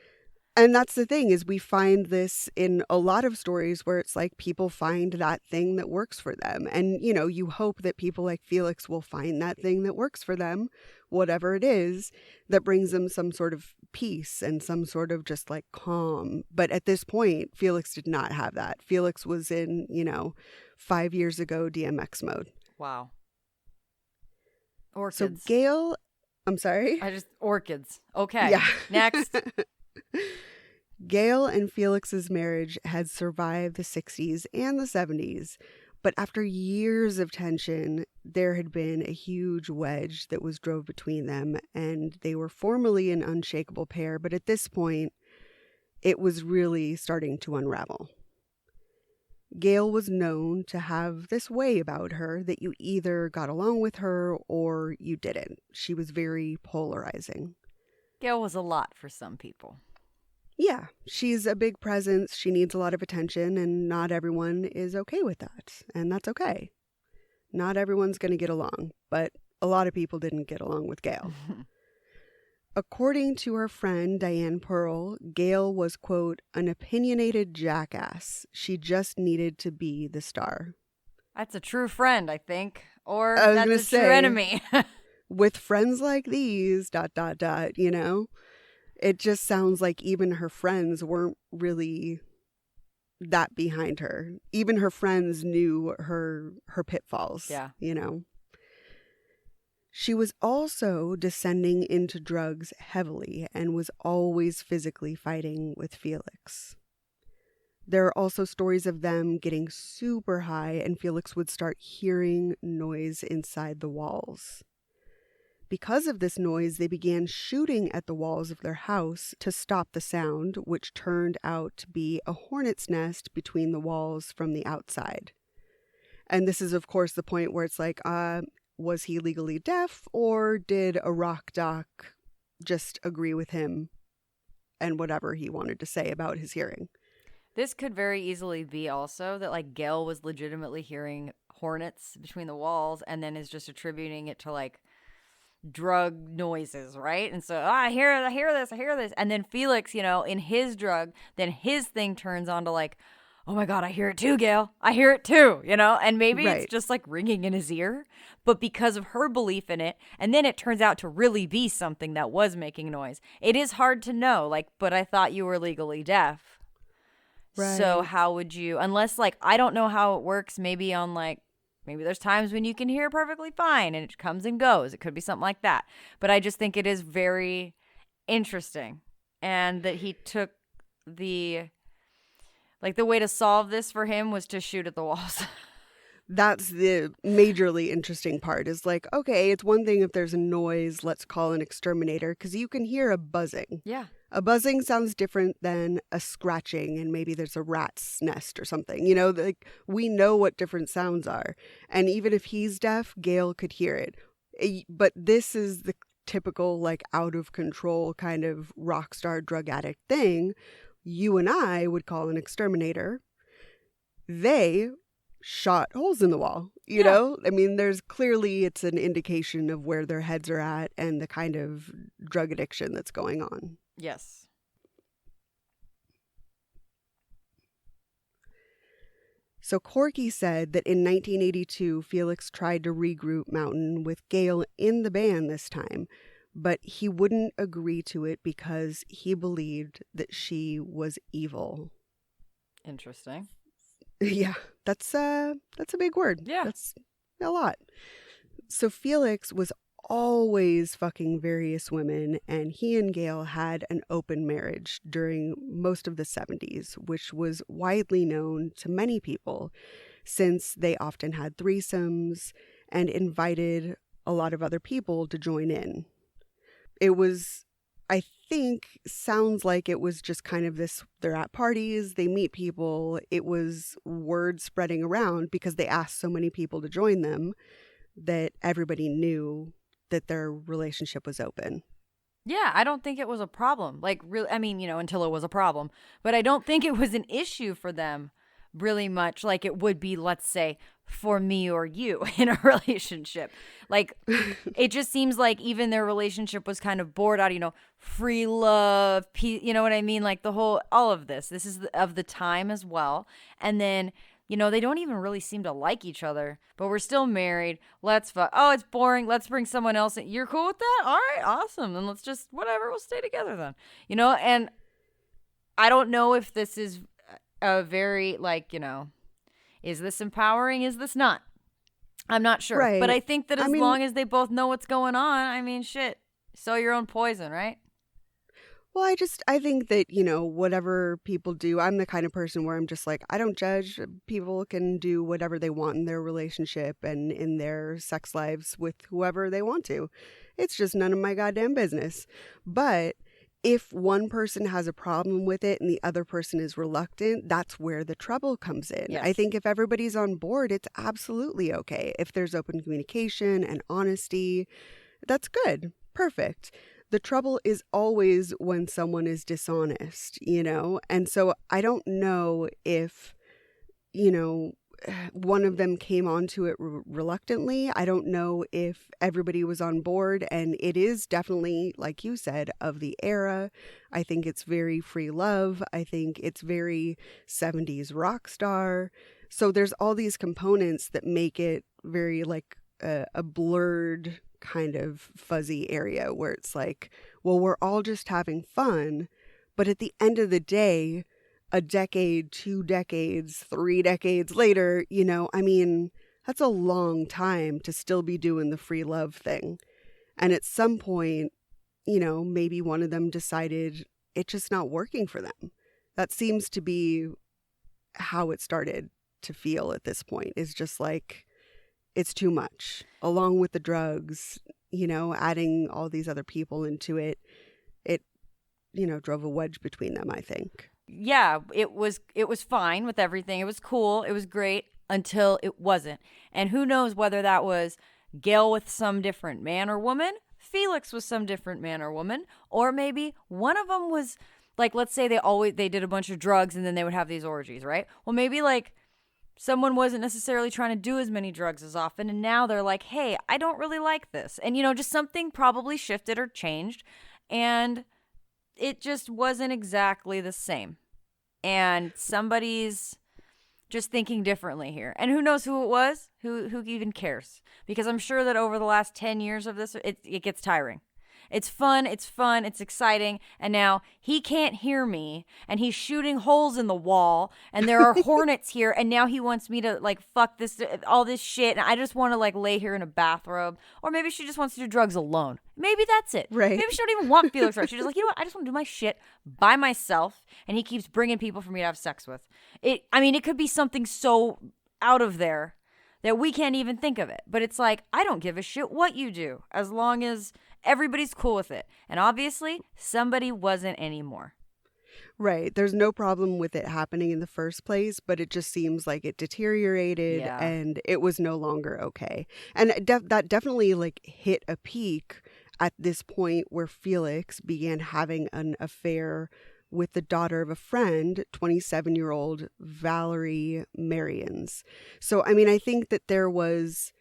And that's the thing, is we find this in a lot of stories where it's like people find that thing that works for them. And, you know, you hope that people like Felix will find that thing that works for them, whatever it is, that brings them some sort of peace and some sort of just like calm. But at this point, Felix did not have that. Felix was in, you know, 5 years ago DMX mode. Wow. Orchids. So Gail, I'm sorry? Orchids. Okay. Yeah. Next. Gail and Felix's marriage had survived the 60s and the 70s, but after years of tension, there had been a huge wedge that was drove between them, and they were formerly an unshakable pair, but at this point, it was really starting to unravel. Gail was known to have this way about her that you either got along with her or you didn't. She was very polarizing. Gail was a lot for some people. Yeah, she's a big presence. She needs a lot of attention, and not everyone is okay with that. And that's okay. Not everyone's going to get along, but a lot of people didn't get along with Gail. According to her friend Diane Pearl, Gail was, quote, an opinionated jackass. She just needed to be the star. That's a true friend, I think. Or I was that's gonna a say, true enemy. With friends like these, ... you know? It just sounds like even her friends weren't really that behind her. Even her friends knew her pitfalls, Yeah. You know? She was also descending into drugs heavily and was always physically fighting with Felix. There are also stories of them getting super high, and Felix would start hearing noise inside the walls. Because of this noise, they began shooting at the walls of their house to stop the sound, which turned out to be a hornet's nest between the walls from the outside. And this is, of course, the point where it's like, was he legally deaf, or did a rock doc just agree with him and whatever he wanted to say about his hearing? This could very easily be also that, like, Gail was legitimately hearing hornets between the walls and then is just attributing it to, like, drug noises, right? And so, I hear this. And then Felix, you know, in his drug, then his thing turns on to like, oh my God, I hear it too, Gail. I hear it too, you know? And maybe Right. It's just like ringing in his ear, but because of her belief in it, and then it turns out to really be something that was making noise. It is hard to know, like, but I thought you were legally deaf. Right. So how would you, unless like, I don't know how it works, maybe there's times when you can hear perfectly fine and it comes and goes. It could be something like that. But I just think it is very interesting. And that he took the way to solve this for him was to shoot at the walls. That's the majorly interesting part, is like, okay, it's one thing if there's a noise, let's call an exterminator, because you can hear a buzzing. Yeah. A buzzing sounds different than a scratching, and maybe there's a rat's nest or something. You know, like, we know what different sounds are. And even if he's deaf, Gail could hear it. But this is the typical, like, out of control kind of rock star drug addict thing you and I would call an exterminator. They shot holes in the wall, you know? I mean, it's an indication of where their heads are at and the kind of drug addiction that's going on. Yes. So Corky said that in 1982, Felix tried to regroup Mountain with Gail in the band this time, but he wouldn't agree to it because he believed that she was evil. Interesting. Yeah, that's a big word. Yeah. That's a lot. So Felix was always fucking various women, and he and Gail had an open marriage during most of the 70s, which was widely known to many people since they often had threesomes and invited a lot of other people to join in. It was, I think, sounds like it was just kind of this, they're at parties, they meet people. It was word spreading around because they asked so many people to join them that everybody knew that their relationship was open. Yeah, I don't think it was a problem. Like, really, I mean, you know, until it was a problem. But I don't think it was an issue for them really much like it would be, let's say, for me or you in a relationship. Like, it just seems like even their relationship was kind of bored out, you know, free love, peace, you know what I mean? Like all of this. This is of the time as well. And then, you know, they don't even really seem to like each other, but we're still married. Let's fuck. Oh, it's boring. Let's bring someone else in. You're cool with that? All right, awesome. Then let's just, whatever, we'll stay together then. You know, and I don't know if this is a very, like, you know, is this empowering? Is this not? I'm not sure. Right. But I think that as long as they both know what's going on, I mean, shit, sow your own poison, right? Well, I think that, you know, whatever people do, I'm the kind of person where I'm just like, I don't judge. People can do whatever they want in their relationship and in their sex lives with whoever they want to. It's just none of my goddamn business. But if one person has a problem with it and the other person is reluctant, that's where the trouble comes in. Yes. I think if everybody's on board, it's absolutely okay. If there's open communication and honesty, that's good. Perfect. The trouble is always when someone is dishonest, you know? And so I don't know if, you know, one of them came onto it reluctantly. I don't know if everybody was on board, and it is definitely, like you said, of the era. I think it's very free love. I think it's very 70s rock star. So there's all these components that make it very like a blurred kind of fuzzy area where it's like, well, we're all just having fun. But at the end of the day, a decade, 2 decades, 3 decades later, you know, I mean, that's a long time to still be doing the free love thing. And at some point, you know, maybe one of them decided it's just not working for them. That seems to be how it started to feel at this point, is just like, it's too much. Along with the drugs, you know, adding all these other people into it, it, you know, drove a wedge between them, I think. Yeah, it was fine with everything. It was cool. It was great until it wasn't. And who knows whether that was Gail with some different man or woman, Felix was some different man or woman, or maybe one of them was like, let's say they did a bunch of drugs and then they would have these orgies, right? Well, maybe like someone wasn't necessarily trying to do as many drugs as often, and now they're like, hey, I don't really like this. And, you know, just something probably shifted or changed, and it just wasn't exactly the same. And somebody's just thinking differently here. And who knows who it was? Who even cares? Because I'm sure that over the last 10 years of this, it gets tiring. It's fun, it's exciting, and now he can't hear me, and he's shooting holes in the wall, and there are hornets here, and now he wants me to, like, fuck this, all this shit, and I just want to, like, lay here in a bathrobe. Or maybe she just wants to do drugs alone. Maybe that's it. Right. Maybe she don't even want Felix right. She's just like, you know what, I just want to do my shit by myself, and he keeps bringing people for me to have sex with. It could be something so out of there that we can't even think of it. But it's like, I don't give a shit what you do, as long as everybody's cool with it. And obviously, somebody wasn't anymore. Right. There's no problem with it happening in the first place, but it just seems like it deteriorated and it was no longer okay. And that definitely like hit a peak at this point where Felix began having an affair with the daughter of a friend, 27-year-old Valerie Marians. So, I mean, I think that there was,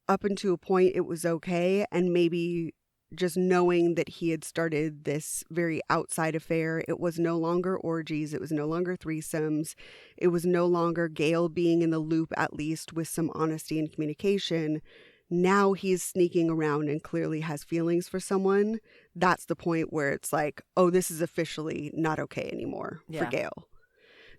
up until a point, it was okay. And maybe just knowing that he had started this very outside affair, it was no longer orgies, it was no longer threesomes, it was no longer Gail being in the loop, at least with some honesty and communication. Now he's sneaking around and clearly has feelings for someone. That's the point where it's like, oh, this is officially not okay anymore for Gail.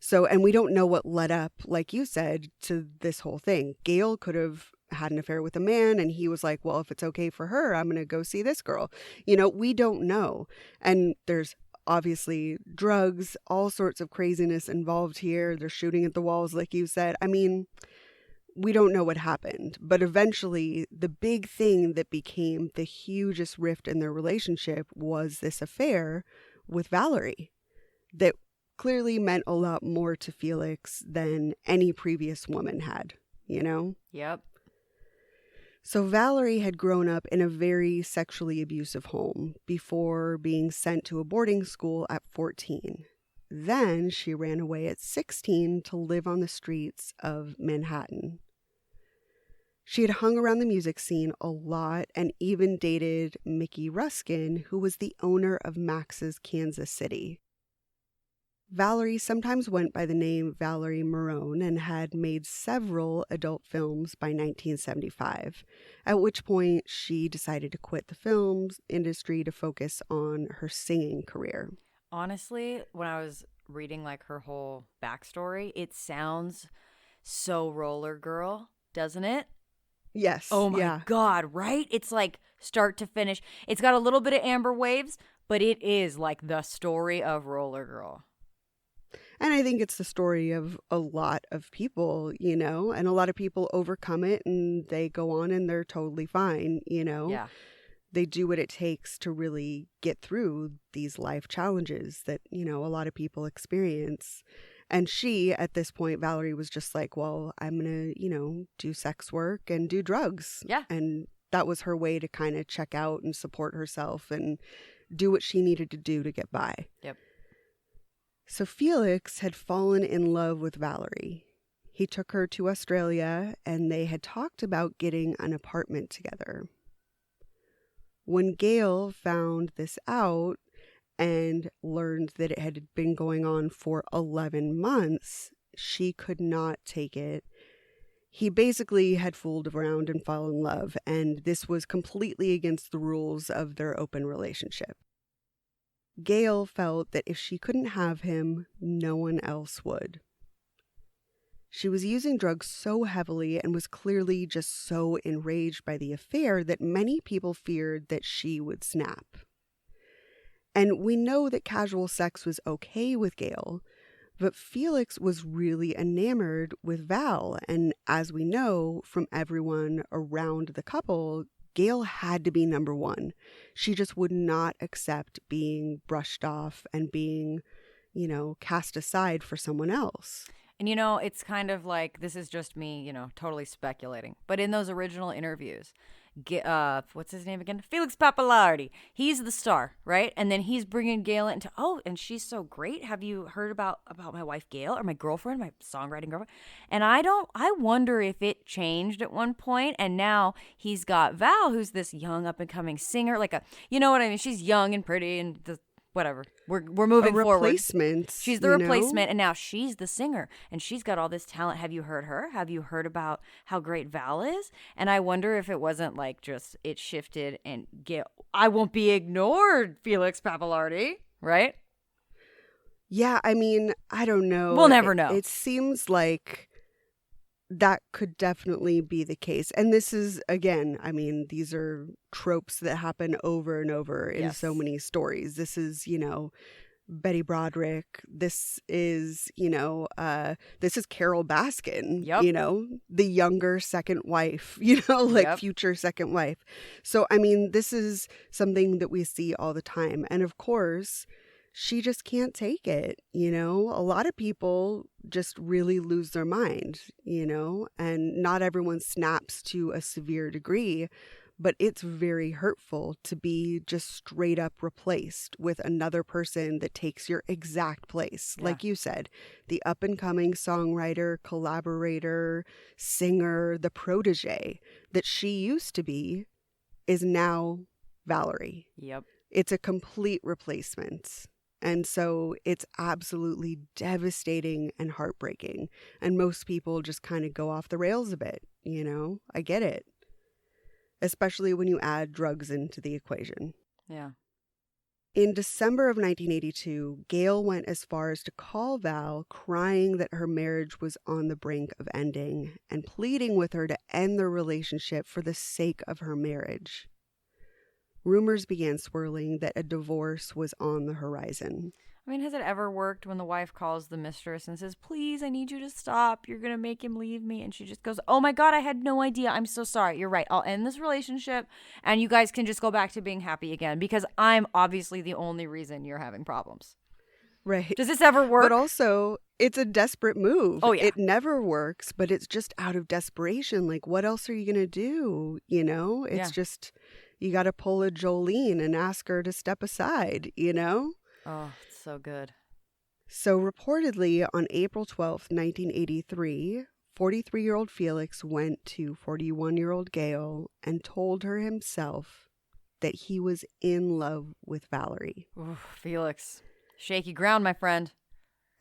So, and we don't know what led up, like you said, to this whole thing. Gail could have had an affair with a man and he was like, well, if it's okay for her, I'm going to go see this girl. You know, we don't know. And there's obviously drugs, all sorts of craziness involved here. They're shooting at the walls, like you said. I mean, we don't know what happened. But eventually, the big thing that became the hugest rift in their relationship was this affair with Valerie that clearly meant a lot more to Felix than any previous woman had, you know? Yep. So Valerie had grown up in a very sexually abusive home before being sent to a boarding school at 14. Then she ran away at 16 to live on the streets of Manhattan. She had hung around the music scene a lot and even dated Mickey Ruskin, who was the owner of Max's Kansas City. Valerie sometimes went by the name Valerie Marone and had made several adult films by 1975, at which point she decided to quit the film industry to focus on her singing career. Honestly, when I was reading like her whole backstory, it sounds so Roller Girl, doesn't it? Yes. Oh my God, right? It's like start to finish. It's got a little bit of Amber Waves, but it is like the story of Roller Girl. And I think it's the story of a lot of people, you know, and a lot of people overcome it and they go on and they're totally fine, you know. Yeah. They do what it takes to really get through these life challenges that, a lot of people experience. And she, at this point, Valerie was just like, well, I'm going to, do sex work and do drugs. Yeah. And that was her way to kind of check out and support herself and do what she needed to do to get by. Yep. So Felix had fallen in love with Valerie. He took her to Australia and they had talked about getting an apartment together. When Gail found this out and learned that it had been going on for 11 months, she could not take it. He basically had fooled around and fallen in love, and this was completely against the rules of their open relationship. Gail felt that if she couldn't have him, no one else would. She was using drugs so heavily and was clearly just so enraged by the affair that many people feared that she would snap. And we know that casual sex was okay with Gail, but Felix was really enamored with Val. And as we know from everyone around the couple, Gail had to be number one. She just would not accept being brushed off and being, cast aside for someone else. And, it's kind of like, this is just me, totally speculating. But in those original interviews, what's his name again? Felix Pappalardi. He's the star, right? And then he's bringing Gail into, and she's so great. Have you heard about my wife Gail, or my girlfriend, my songwriting girlfriend? And I wonder if it changed at one point, and now he's got Val, who's this young up and coming singer, like you know what I mean? She's young and pretty and whatever. We're moving forward. Replacement. She's the replacement, and now she's the singer, and she's got all this talent. Have you heard her? Have you heard about how great Val is? And I wonder if it wasn't like just it shifted and I won't be ignored, Felix Pappalardi, right? Yeah, I mean, I don't know. We'll never know. It seems like that could definitely be the case. And this is, again, I mean, these are tropes that happen over and over in so many stories. This is, Betty Broderick. This is, this is Carol Baskin, the younger second wife, future second wife. So, I mean, this is something that we see all the time. And of course, she just can't take it, A lot of people just really lose their mind, and not everyone snaps to a severe degree, but it's very hurtful to be just straight up replaced with another person that takes your exact place. Yeah. Like you said, the up and coming songwriter, collaborator, singer, the protege that she used to be is now Valerie. Yep. It's a complete replacement. And so it's absolutely devastating and heartbreaking. And most people just kind of go off the rails a bit, I get it. Especially when you add drugs into the equation. Yeah. In December of 1982, Gail went as far as to call Val, crying that her marriage was on the brink of ending and pleading with her to end their relationship for the sake of her marriage. Rumors began swirling that a divorce was on the horizon. I mean, has it ever worked when the wife calls the mistress and says, please, I need you to stop. You're going to make him leave me. And she just goes, oh my God, I had no idea. I'm so sorry. You're right. I'll end this relationship and you guys can just go back to being happy again because I'm obviously the only reason you're having problems. Right. Does this ever work? But also, it's a desperate move. Oh, yeah. It never works, but it's just out of desperation. Like, what else are you going to do? It's just... You got to pull a Jolene and ask her to step aside, Oh, it's so good. So reportedly on April 12th, 1983, 43-year-old Felix went to 41-year-old Gail and told her himself that he was in love with Valerie. Ooh, Felix. Shaky ground, my friend.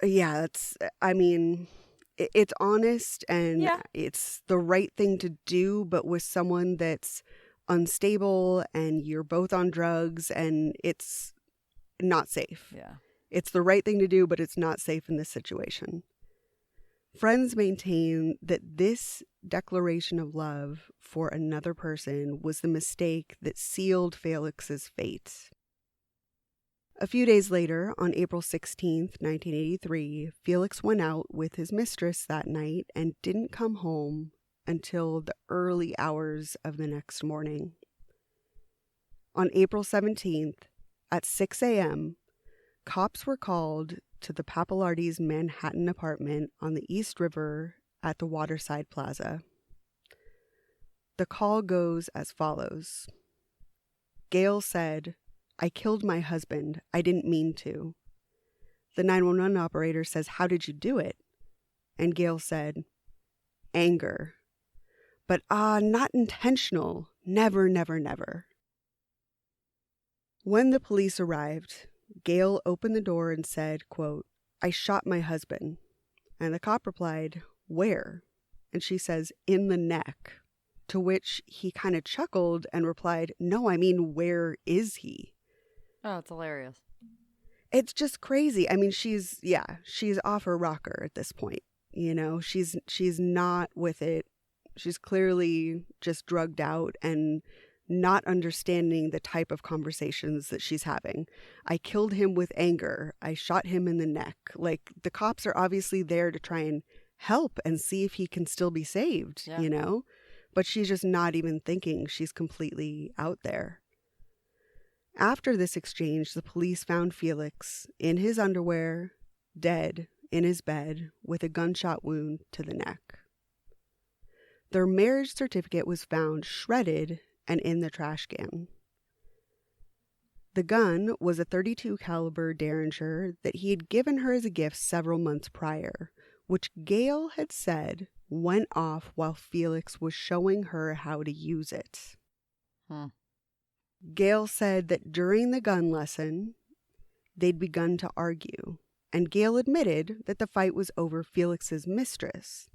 Yeah, it's honest and it's the right thing to do, but with someone that's unstable and you're both on drugs and it's not safe. Yeah. It's the right thing to do, but it's not safe in this situation. Friends maintain that this declaration of love for another person was the mistake that sealed Felix's fate. A few days later, on April 16th, 1983, Felix went out with his mistress that night and didn't come home until the early hours of the next morning. On April 17th at 6 a.m., cops were called to the Pappalardi's Manhattan apartment on the East River at the Waterside Plaza. The call goes as follows. Gail said, "I killed my husband. I didn't mean to." The 911 operator says, "How did you do it?" And Gail said, "Anger. But not intentional. Never, never, never." When the police arrived, Gail opened the door and said, quote, "I shot my husband." And the cop replied, "Where?" And she says, "In the neck." To which he kind of chuckled and replied, "No, I mean, where is he?" Oh, it's hilarious. It's just crazy. I mean, she's off her rocker at this point. You know, she's not with it. She's clearly just drugged out and not understanding the type of conversations that she's having. I killed him with anger. I shot him in the neck. Like, the cops are obviously there to try and help and see if he can still be saved, you know? But she's just not even thinking. She's completely out there. After this exchange, the police found Felix in his underwear, dead, in his bed, with a gunshot wound to the neck. Their marriage certificate was found shredded and in the trash can. The gun was a .32 caliber Derringer that he had given her as a gift several months prior, which Gail had said went off while Felix was showing her how to use it. Gail said that during the gun lesson, they'd begun to argue, and Gail admitted that the fight was over Felix's mistress.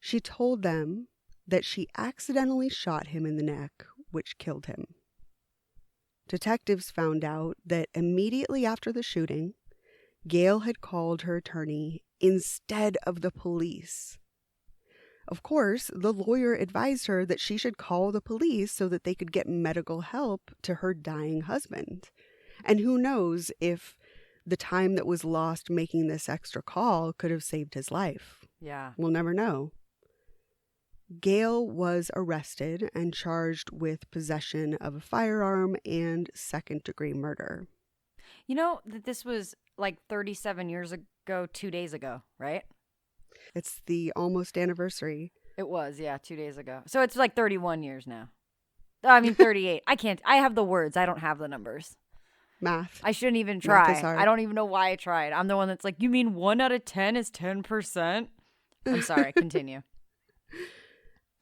She told them that she accidentally shot him in the neck, which killed him. Detectives found out that immediately after the shooting, Gail had called her attorney instead of the police. Of course, the lawyer advised her that she should call the police so that they could get medical help to her dying husband. And who knows if the time that was lost making this extra call could have saved his life. Yeah. We'll never know. Gail was arrested and charged with possession of a firearm and second-degree murder. You know that this was like 37 years ago, 2 days ago, right? It's the almost anniversary. It was, 2 days ago. So it's like 31 years now. I mean, 38. I have the words. I don't have the numbers. Math. I shouldn't even try. Math is hard. I don't even know why I tried. I'm the one that's like, you mean 1 out of 10 is 10%? I'm sorry. Continue.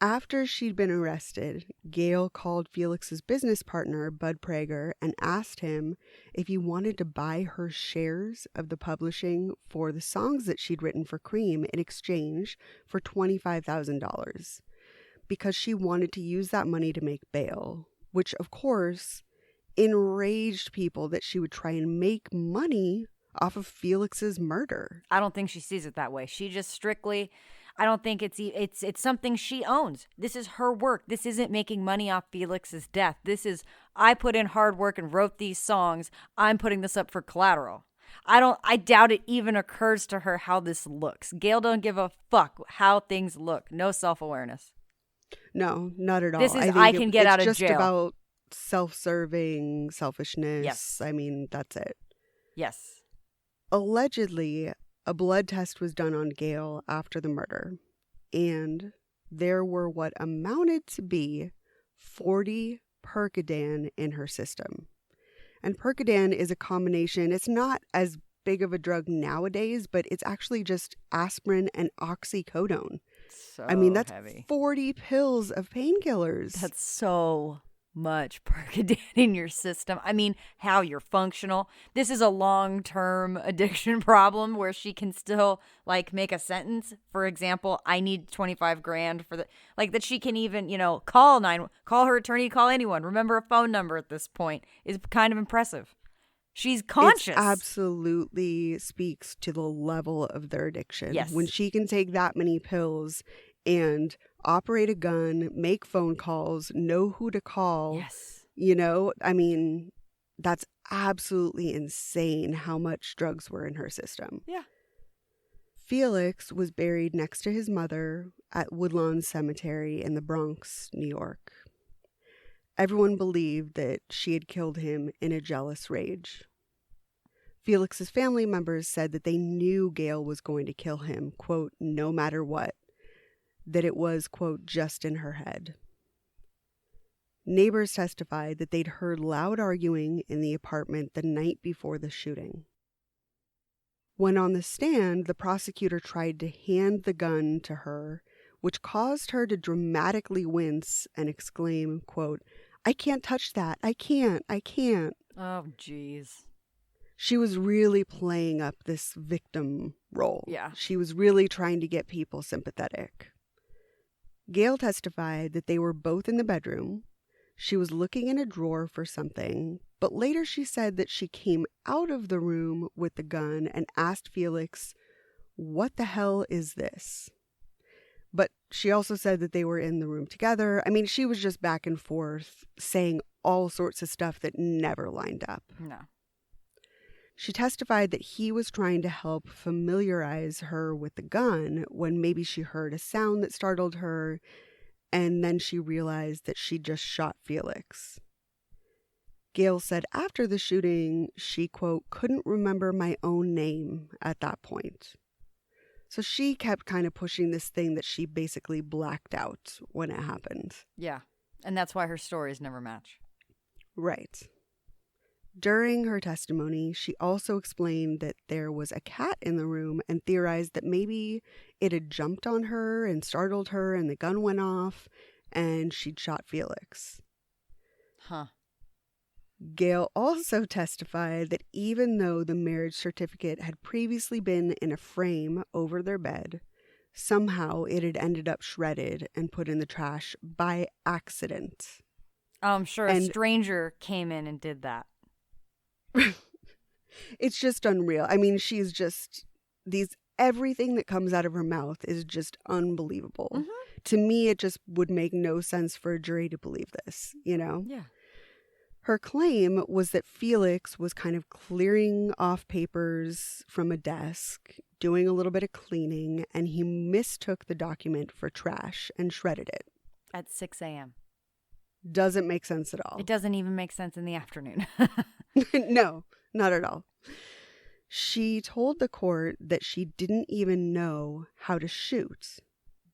After she'd been arrested, Gail called Felix's business partner, Bud Prager, and asked him if he wanted to buy her shares of the publishing for the songs that she'd written for Cream in exchange for $25,000, because she wanted to use that money to make bail, which, of course, enraged people that she would try and make money off of Felix's murder. I don't think she sees it that way. She just strictly... I don't think it's something she owns. This is her work. This isn't making money off Felix's death. This is, I put in hard work and wrote these songs. I'm putting this up for collateral. I doubt it even occurs to her how this looks. Gail don't give a fuck how things look. No self-awareness. No, not at all. This is I can get out of jail. It's just about self-serving, selfishness. Yes. I mean, that's it. Yes. Allegedly, a blood test was done on Gail after the murder, and there were what amounted to be 40 Percodan in her system. And Percodan is a combination. It's not as big of a drug nowadays, but it's actually just aspirin and oxycodone. So I mean, that's heavy. 40 pills of painkillers. That's so much Percodan in your system. I mean, how you're functional. This is a long-term addiction problem where she can still like make a sentence. For example, I need 25 grand for the, like, that she can even, call her attorney, call anyone. Remember a phone number at this point is kind of impressive. She's conscious. It absolutely speaks to the level of their addiction. Yes. When she can take that many pills and operate a gun, make phone calls, know who to call. Yes. I mean, that's absolutely insane how much drugs were in her system. Yeah. Felix was buried next to his mother at Woodlawn Cemetery in the Bronx, New York. Everyone believed that she had killed him in a jealous rage. Felix's family members said that they knew Gail was going to kill him, quote, no matter what, that it was, quote, just in her head. Neighbors testified that they'd heard loud arguing in the apartment the night before the shooting. When on the stand, the prosecutor tried to hand the gun to her, which caused her to dramatically wince and exclaim, quote, I can't touch that. I can't. Oh, jeez. She was really playing up this victim role. Yeah. She was really trying to get people sympathetic. Gail testified that they were both in the bedroom. She was looking in a drawer for something, but later she said that she came out of the room with the gun and asked Felix, what the hell is this? But she also said that they were in the room together. I mean, she was just back and forth saying all sorts of stuff that never lined up. No. She testified that he was trying to help familiarize her with the gun when maybe she heard a sound that startled her, and then she realized that she just shot Felix. Gail said after the shooting, she, quote, couldn't remember my own name at that point. So she kept kind of pushing this thing that she basically blacked out when it happened. Yeah. And that's why her stories never match. Right. During her testimony, she also explained that there was a cat in the room and theorized that maybe it had jumped on her and startled her and the gun went off and she'd shot Felix. Huh. Gail also testified that even though the marriage certificate had previously been in a frame over their bed, somehow it had ended up shredded and put in the trash by accident. I'm sure a stranger came in and did that. It's just unreal. I mean, she's just everything that comes out of her mouth is just unbelievable. Mm-hmm. To me, it just would make no sense for a jury to believe this, you know? Yeah. Her claim was that Felix was kind of clearing off papers from a desk, doing a little bit of cleaning, and he mistook the document for trash and shredded it. At 6 a.m. Doesn't make sense at all. It doesn't even make sense in the afternoon. No, not at all. She told the court that she didn't even know how to shoot.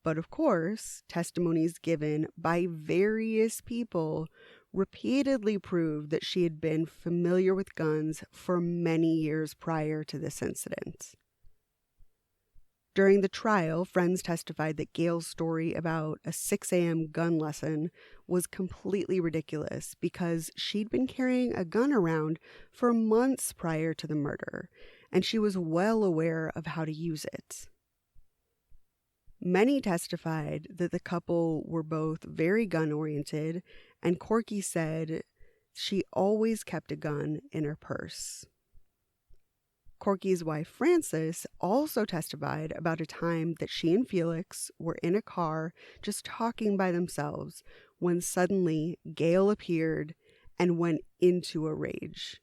But of course, testimonies given by various people repeatedly proved that she had been familiar with guns for many years prior to this incident. During the trial, friends testified that Gail's story about a 6 a.m. gun lesson was completely ridiculous because she'd been carrying a gun around for months prior to the murder, and she was well aware of how to use it. Many testified that the couple were both very gun-oriented, and Corky said she always kept a gun in her purse. Corky's wife, Frances, also testified about a time that she and Felix were in a car just talking by themselves when suddenly Gail appeared and went into a rage.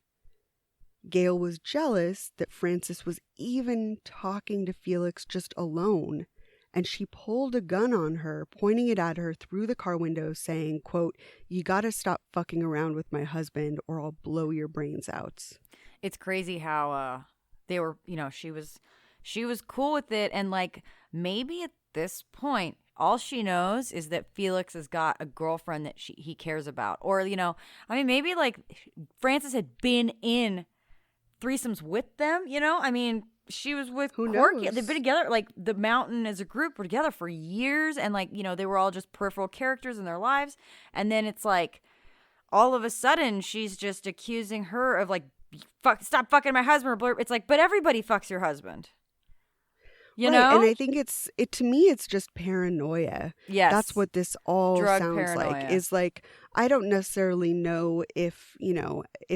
Gail was jealous that Frances was even talking to Felix just alone, and she pulled a gun on her, pointing it at her through the car window, saying, quote, you gotta stop fucking around with my husband or I'll blow your brains out. It's crazy how they were, she was cool with it, and like maybe at this point all she knows is that Felix has got a girlfriend that he cares about, or maybe like Frances had been in threesomes with them, she was with Corky. They've been together, like the Mountain as a group were together for years, and like they were all just peripheral characters in their lives, and then it's like all of a sudden she's just accusing her of like stop fucking my husband. It's like, but everybody fucks your husband. You know? And I think to me, it's just paranoia. Yes. That's what this all Drug sounds paranoia. like. Is like, I don't necessarily know if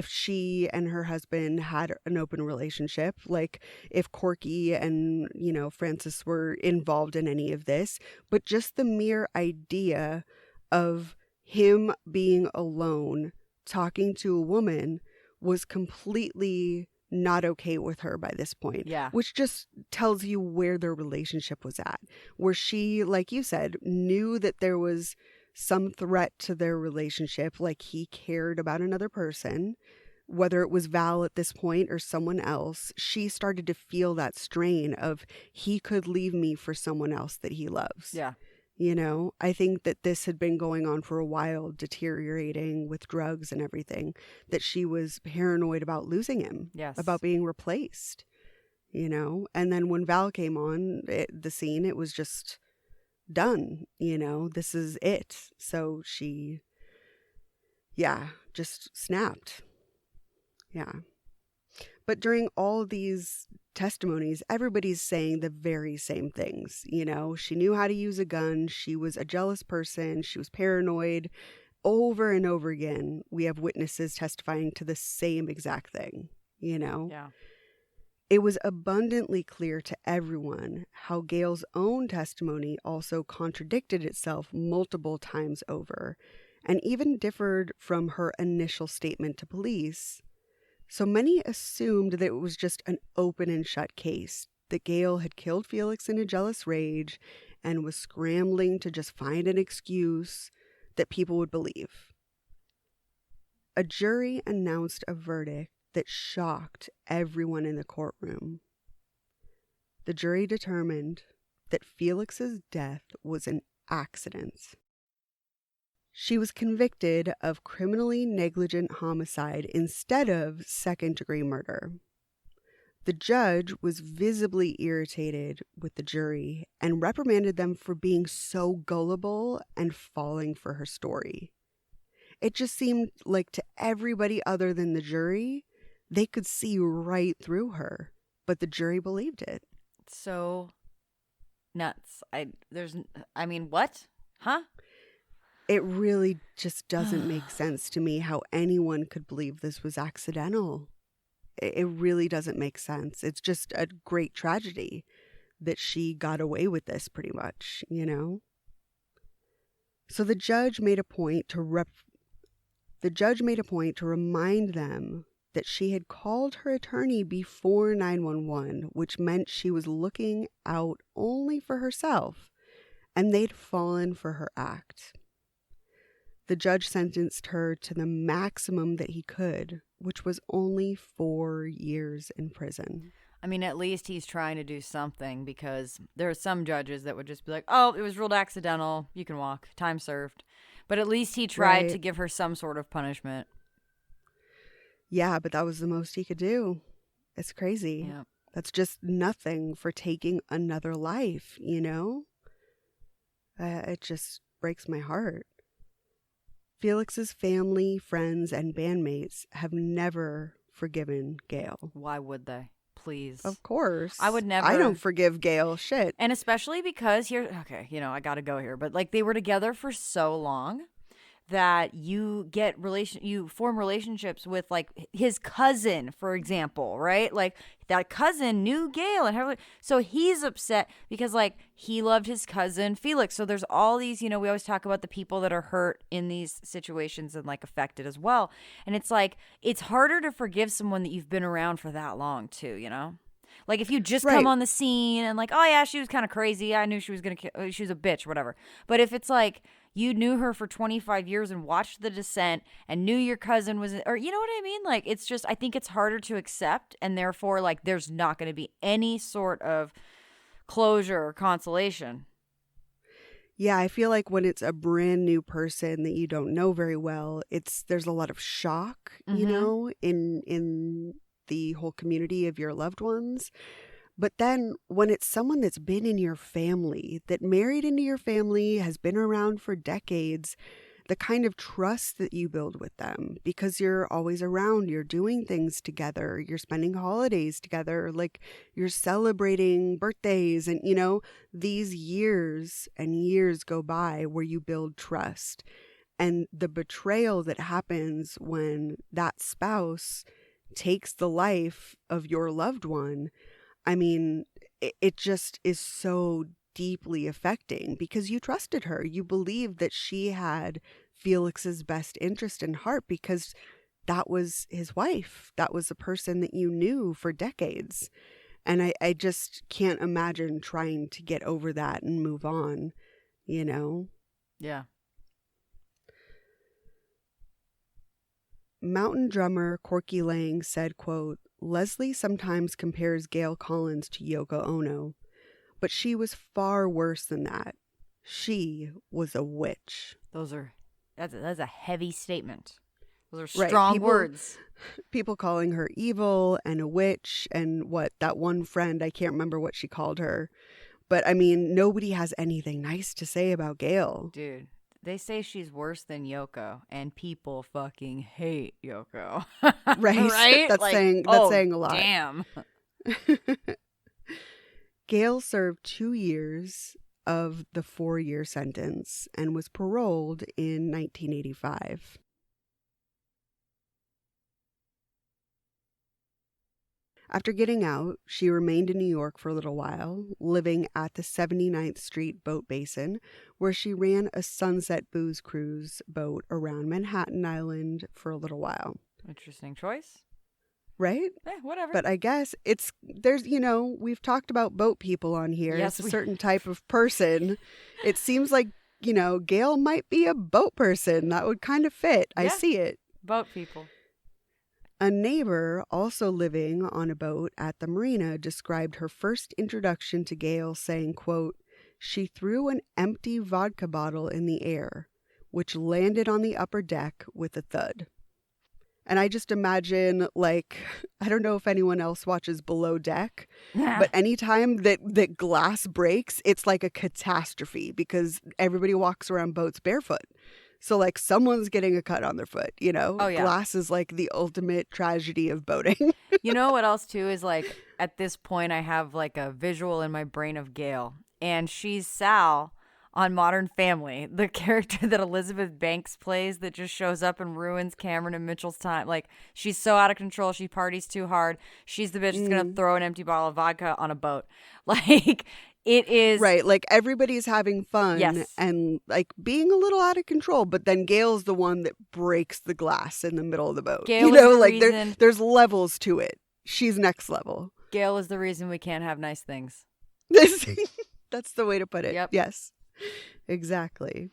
she and her husband had an open relationship, like if Corky and, Frances were involved in any of this, but just the mere idea of him being alone, talking to a woman was completely not okay with her by this point. Yeah. Which just tells you where their relationship was at. Where she, like you said, knew that there was some threat to their relationship, like he cared about another person, whether it was Val at this point or someone else. She started to feel that strain of he could leave me for someone else that he loves. Yeah. You know, I think that this had been going on for a while, deteriorating with drugs and everything, that she was paranoid about losing him, Yes. about being replaced, you know. And then when Val came on the scene, it was just done, you know, this is it. So she, just snapped. Yeah. But during all these testimonies, everybody's saying the very same things. You know, she knew how to use a gun. She was a jealous person. She was paranoid. Over and over again, we have witnesses testifying to the same exact thing, you know? Yeah. It was abundantly clear to everyone how Gail's own testimony also contradicted itself multiple times over, and even differed from her initial statement to police. So many assumed that it was just an open and shut case, that Gail had killed Felix in a jealous rage and was scrambling to just find an excuse that people would believe. A jury announced a verdict that shocked everyone in the courtroom. The jury determined that Felix's death was an accident. She was convicted of criminally negligent homicide instead of second-degree murder. The judge was visibly irritated with the jury and reprimanded them for being so gullible and falling for her story. It just seemed like to everybody other than the jury, they could see right through her, but the jury believed it. So nuts. What? Huh? It really just doesn't make sense to me how anyone could believe this was accidental. It really doesn't make sense. It's just a great tragedy that she got away with this pretty much, you know? So the judge made a point to remind them that she had called her attorney before 911, which meant she was looking out only for herself, and they'd fallen for her act. The judge sentenced her to the maximum that he could, which was only 4 years in prison. I mean, at least he's trying to do something, because there are some judges that would just be like, oh, it was ruled accidental. You can walk. Time served. But at least he tried to give her some sort of punishment. Yeah, but that was the most he could do. It's crazy. Yeah. That's just nothing for taking another life, you know? It just breaks my heart. Felix's family, friends, and bandmates have never forgiven Gail. Why would they? Please. Of course. I would never. I don't forgive Gail. Shit. And especially because I got to go here. But like, they were together for so long that you form relationships with like his cousin, for example, right? Like that cousin knew Gail and so he's upset because like he loved his cousin Felix. So there's all these, we always talk about the people that are hurt in these situations and like affected as well. And it's like, it's harder to forgive someone that you've been around for that long too, Like if you just come on the scene and like, oh yeah, she was kind of crazy. I knew she was she was a bitch, whatever. But if it's like you knew her for 25 years and watched The Descent and knew your cousin was, or you know what I mean? Like it's just, I think it's harder to accept, and therefore like there's not going to be any sort of closure or consolation. Yeah, I feel like when it's a brand new person that you don't know very well, there's a lot of shock, in the whole community of your loved ones. But then when it's someone that's been in your family, that married into your family, has been around for decades, the kind of trust that you build with them, because you're always around, you're doing things together, you're spending holidays together, like you're celebrating birthdays, and these years and years go by where you build trust. And the betrayal that happens when that spouse takes the life of your loved one, I mean, it just is so deeply affecting, because you trusted her. You believed that she had Felix's best interest in heart, because that was his wife. That was a person that you knew for decades. And I just can't imagine trying to get over that and move on, Yeah. mountain drummer Corky Lang said, quote, "Leslie sometimes compares Gail Collins to Yoko Ono, but she was far worse than that. She was a witch." That's a heavy statement. Those are Right. strong words. People calling her evil and a witch, and that one friend, I can't remember what she called her. But I mean, nobody has anything nice to say about Gail. Dude, they say she's worse than Yoko, and people fucking hate Yoko. Right? Right? That's saying a lot. Damn. Gail served 2 years of the 4-year sentence and was paroled in 1985. After getting out, she remained in New York for a little while, living at the 79th Street Boat Basin, where she ran a Sunset Booze Cruise boat around Manhattan Island for a little while. Interesting choice. Right? Whatever. But I guess we've talked about boat people on here. Yes, it's a certain type of person. It seems like, Gail might be a boat person. That would kind of fit. Yeah. I see it. Boat people. A neighbor also living on a boat at the marina described her first introduction to Gail saying, quote, "She threw an empty vodka bottle in the air, which landed on the upper deck with a thud." And I just imagine, I don't know if anyone else watches Below Deck, but anytime that glass breaks, it's like a catastrophe because everybody walks around boats barefoot. So, someone's getting a cut on their foot, Oh, yeah. Glass is, the ultimate tragedy of boating. You know what else, too, is, at this point, I have, a visual in my brain of Gail. And she's Sal on Modern Family, the character that Elizabeth Banks plays that just shows up and ruins Cameron and Mitchell's time. She's so out of control. She parties too hard. She's the bitch that's going to throw an empty bottle of vodka on a boat. It is right. Everybody's having fun, yes, and being a little out of control. But then Gail's the one that breaks the glass in the middle of the boat. Gail there's levels to it. She's next level. Gail is the reason we can't have nice things. That's the way to put it. Yep. Yes, exactly.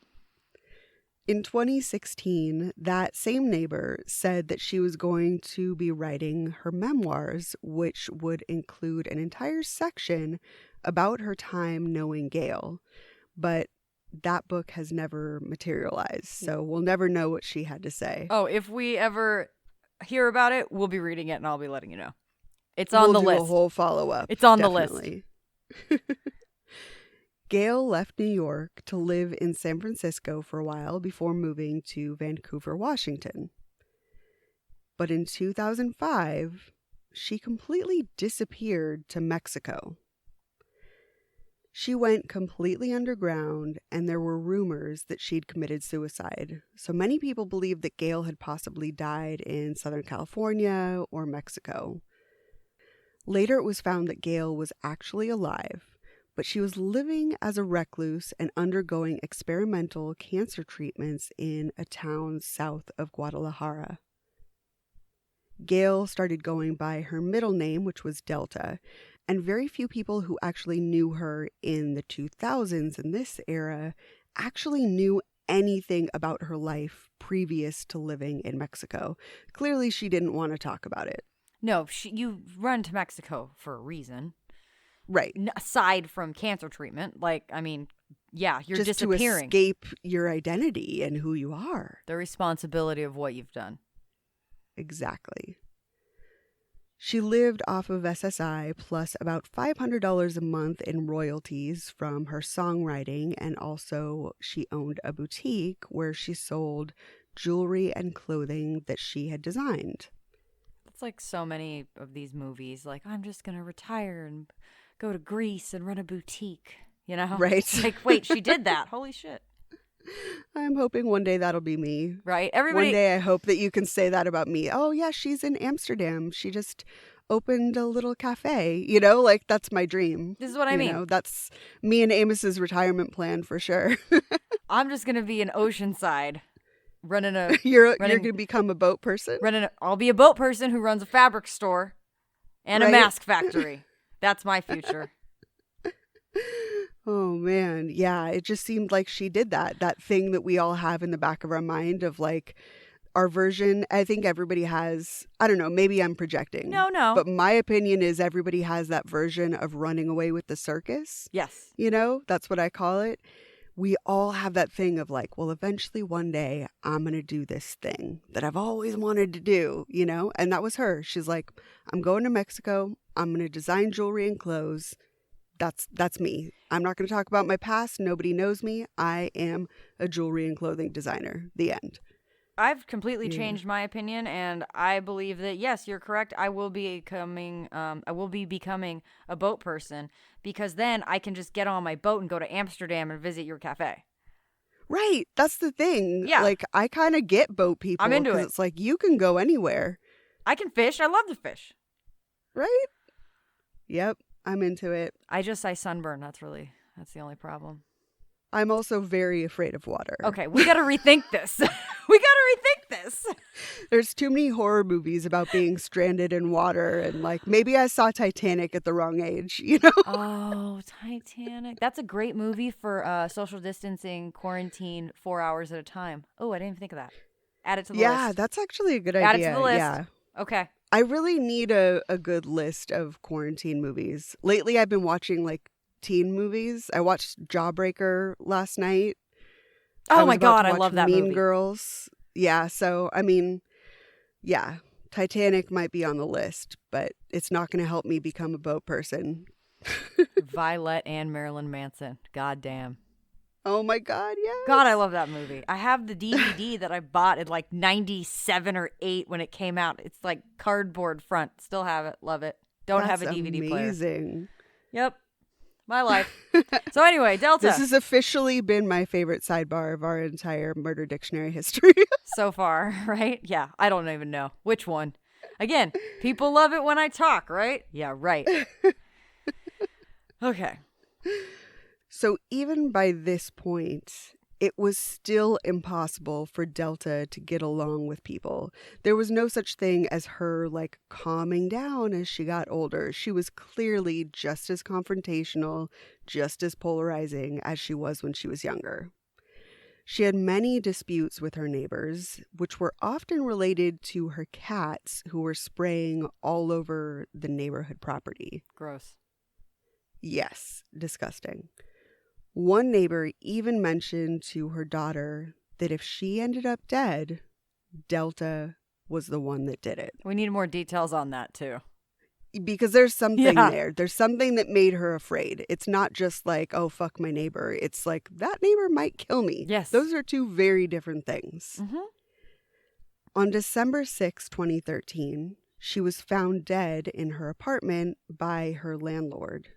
In 2016, that same neighbor said that she was going to be writing her memoirs, which would include an entire section about her time knowing Gail. But that book has never materialized, so we'll never know what she had to say. Oh, if we ever hear about it, we'll be reading it and I'll be letting you know. It's on the list. We'll do a whole follow-up. It's on definitely. the list. Gail left New York to live in San Francisco for a while before moving to Vancouver, Washington. But in 2005, she completely disappeared to Mexico. She went completely underground, and there were rumors that she'd committed suicide. So many people believe that Gail had possibly died in Southern California or Mexico. Later, it was found that Gail was actually alive, but she was living as a recluse and undergoing experimental cancer treatments in a town south of Guadalajara. Gail started going by her middle name, which was Delta, and very few people who actually knew her in the 2000s in this era actually knew anything about her life previous to living in Mexico. Clearly, she didn't want to talk about it. No, you run to Mexico for a reason. Right. Aside from cancer treatment. You're just disappearing. To escape your identity and who you are. The responsibility of what you've done. Exactly. She lived off of SSI plus about $500 a month in royalties from her songwriting, and also she owned a boutique where she sold jewelry and clothing that she had designed. It's like so many of these movies, I'm just going to retire and go to Greece and run a boutique, Right. Wait, she did that. Holy shit. I'm hoping one day that'll be me. Right? Everybody. One day I hope that you can say that about me. Oh, yeah, she's in Amsterdam. She just opened a little cafe. That's my dream. This is what I mean. That's me and Amos's retirement plan for sure. I'm just going to be in Oceanside running a... You're going to become a boat person? I'll be a boat person who runs a fabric store and a mask factory. That's my future. Oh, man. Yeah, it just seemed like she did that thing that we all have in the back of our mind of our version, I think everybody has, I don't know, maybe I'm projecting. No. But my opinion is everybody has that version of running away with the circus. Yes. You know, that's what I call it. We all have that thing of like, well, eventually one day I'm going to do this thing that I've always wanted to do, you know? And that was her. She's like, I'm going to Mexico. I'm going to design jewelry and clothes. That's me. I'm not going to talk about my past. Nobody knows me. I am a jewelry and clothing designer. The end. I've completely changed my opinion, and I believe that, yes, you're correct. I will be becoming a boat person, because then I can just get on my boat and go to Amsterdam and visit your cafe. Right. That's the thing. Yeah. Like, I kind of get boat people. I'm into it. It's like, you can go anywhere. I can fish. I love to fish. Right? Yep. I'm into it. I sunburn. That's the only problem. I'm also very afraid of water. Okay, we got to rethink this. There's too many horror movies about being stranded in water, and like maybe I saw Titanic at the wrong age, you know? Oh, Titanic. That's a great movie for social distancing, quarantine, 4 hours at a time. Oh, I didn't even think of that. Add it to the list. Yeah, that's actually a good idea. Add it to the list. Yeah. Okay. I really need a good list of quarantine movies. Lately, I've been watching like teen movies. I watched Jawbreaker last night. Oh my God, I love that movie. Mean Girls. Yeah, so I mean, yeah, Titanic might be on the list, but it's not going to help me become a boat person. Violet and Marilyn Manson. God damn. Oh my God, yes. God, I love that movie. I have the DVD that I bought in like 97 or 8 when it came out. It's like cardboard front. Still have it. Love it. Don't have a DVD player. Amazing. Yep. My life. So anyway, Delta. This has officially been my favorite sidebar of our entire murder dictionary history. So far, right? Yeah, I don't even know. Which one? Again, people love it when I talk, right? Yeah, right. Okay. So even by this point, it was still impossible for Delta to get along with people. There was no such thing as her like calming down as she got older. She was clearly just as confrontational, just as polarizing as she was when she was younger. She had many disputes with her neighbors, which were often related to her cats who were spraying all over the neighborhood property. Gross. Yes, disgusting. One neighbor even mentioned to her daughter that if she ended up dead, Delta was the one that did it. We need more details on that, too. Because there's something there. There's something that made her afraid. It's not just like, oh, fuck my neighbor. It's like, that neighbor might kill me. Yes. Those are two very different things. Mm-hmm. On December 6, 2013, she was found dead in her apartment by her landlord.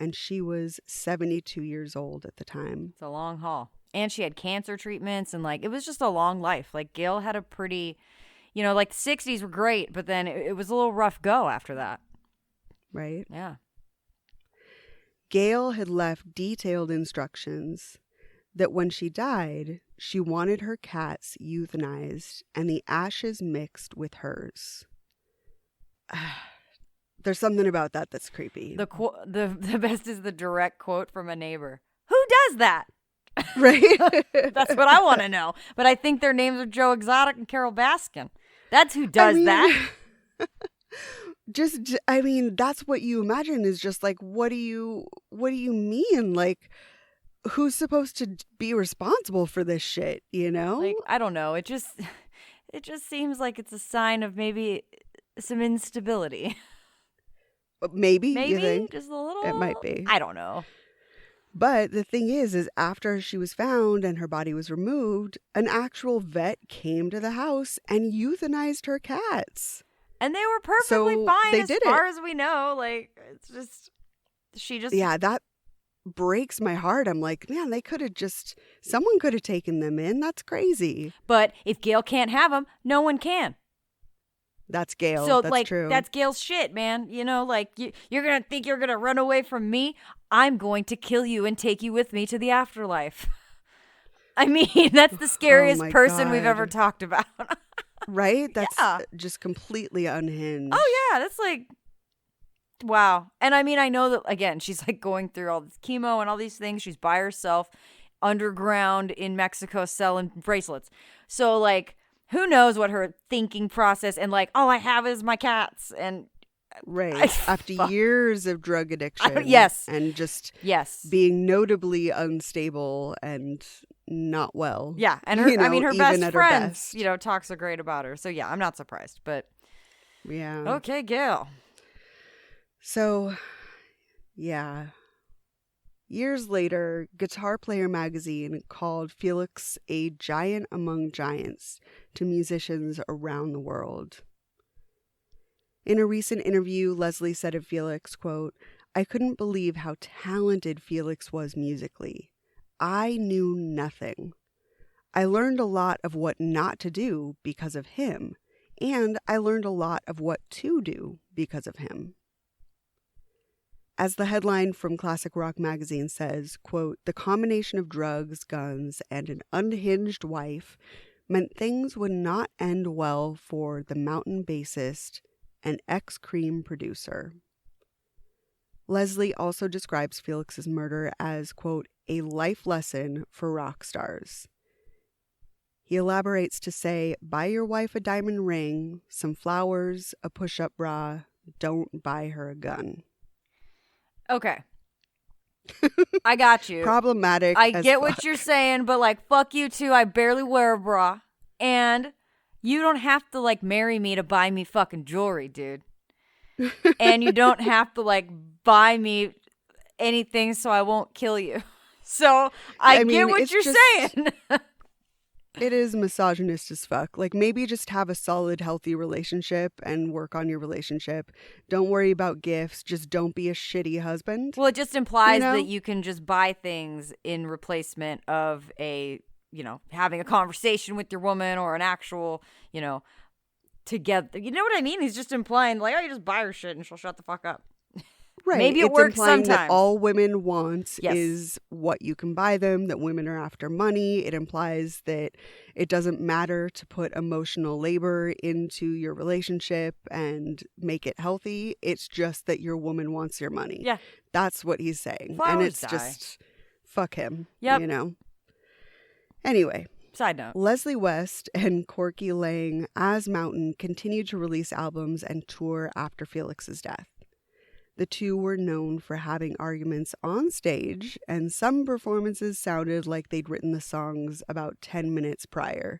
And she was 72 years old at the time. It's a long haul. And she had cancer treatments, and like it was just a long life. Like Gail had a pretty, like the 60s were great, but then it was a little rough go after that. Right? Yeah. Gail had left detailed instructions that when she died, she wanted her cats euthanized and the ashes mixed with hers. There's something about that that's creepy. The best is the direct quote from a neighbor. Who does that? Right? That's what I want to know. But I think their names are Joe Exotic and Carol Baskin. That's who does that. That's what you imagine is just like, what do you mean? Like, who's supposed to be responsible for this shit, Like, I don't know. It just seems like it's a sign of maybe some instability. Maybe you think? Just a little. It might be. I don't know. But the thing is after she was found and her body was removed, an actual vet came to the house and euthanized her cats. And they were perfectly fine they as did far it. as we know. Like, it's just, Yeah, that breaks my heart. I'm like, man, someone could have taken them in. That's crazy. But if Gail can't have them, no one can. That's Gail. So, that's like, true. That's Gail's shit, man. Like, you're going to think you're going to run away from me? I'm going to kill you and take you with me to the afterlife. I mean, that's the scariest person we've ever talked about. Right? That's just completely unhinged. Oh, yeah. That's like, wow. And I mean, I know that, again, she's like going through all this chemo and all these things. She's by herself underground in Mexico selling bracelets. So, like, who knows what her thinking process and like, all I have is my cats. And right. After years of drug addiction. Yes. And just yes. being notably unstable and not well. Yeah. And her, I mean, her best her friends, best. you know, talk so great about her. So yeah, I'm not surprised, but yeah. Okay, Gail. So, yeah. Years later, Guitar Player magazine called Felix a giant among giants to musicians around the world. In a recent interview, Leslie said of Felix, quote, "I couldn't believe how talented Felix was musically. I knew nothing. I learned a lot of what not to do because of him, and I learned a lot of what to do because of him." As the headline from Classic Rock magazine says, quote, "The combination of drugs, guns, and an unhinged wife meant things would not end well for the mountain bassist and ex-Cream producer." Leslie also describes Felix's murder as, quote, "a life lesson for rock stars." He elaborates to say, "Buy your wife a diamond ring, some flowers, a push-up bra. Don't buy her a gun." Okay. I got you. Problematic. I as get fuck. what you're saying, but like, fuck you too. I barely wear a bra. And you don't have to like marry me to buy me fucking jewelry, dude. And you don't have to like buy me anything so I won't kill you. So I mean, get what it's you're just- saying. It is misogynist as fuck. Like, maybe just have a solid, healthy relationship and work on your relationship. Don't worry about gifts. Just don't be a shitty husband. Well, it just implies You know? that you can just buy things in replacement of a, you know, having a conversation with your woman or an actual, you know, together. You know what I mean? He's just implying like, oh, you just buy her shit and she'll shut the fuck up. Right. Maybe it it's works implying sometimes. that all women want Yes. is what you can buy them, that women are after money. It implies that it doesn't matter to put emotional labor into your relationship and make it healthy. It's just that your woman wants your money. Yeah. That's what he's saying. Flowers and it's die. just, fuck him. Yep. You know? Anyway. Side note. Leslie West and Corky Lang as Mountain continued to release albums and tour after Felix's death. The two were known for having arguments on stage, and some performances sounded like they'd written the songs about 10 minutes prior.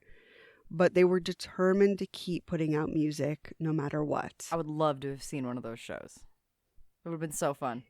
But they were determined to keep putting out music no matter what. I would love to have seen one of those shows. It would have been so fun.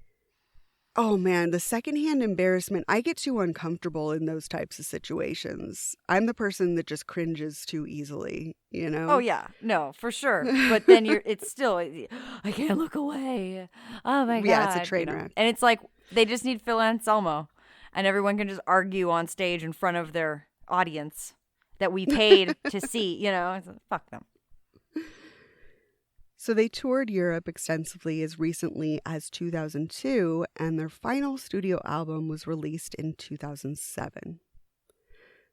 Oh man, the secondhand embarrassment. I get too uncomfortable in those types of situations. I'm the person that just cringes too easily, you know? Oh yeah, no, for sure. But then it's still, I can't look away. Oh my God. Yeah, it's a train wreck. And it's like, they just need Phil Anselmo and everyone can just argue on stage in front of their audience that we paid to see, you know, it's like, fuck them. So they toured Europe extensively as recently as 2002, and their final studio album was released in 2007.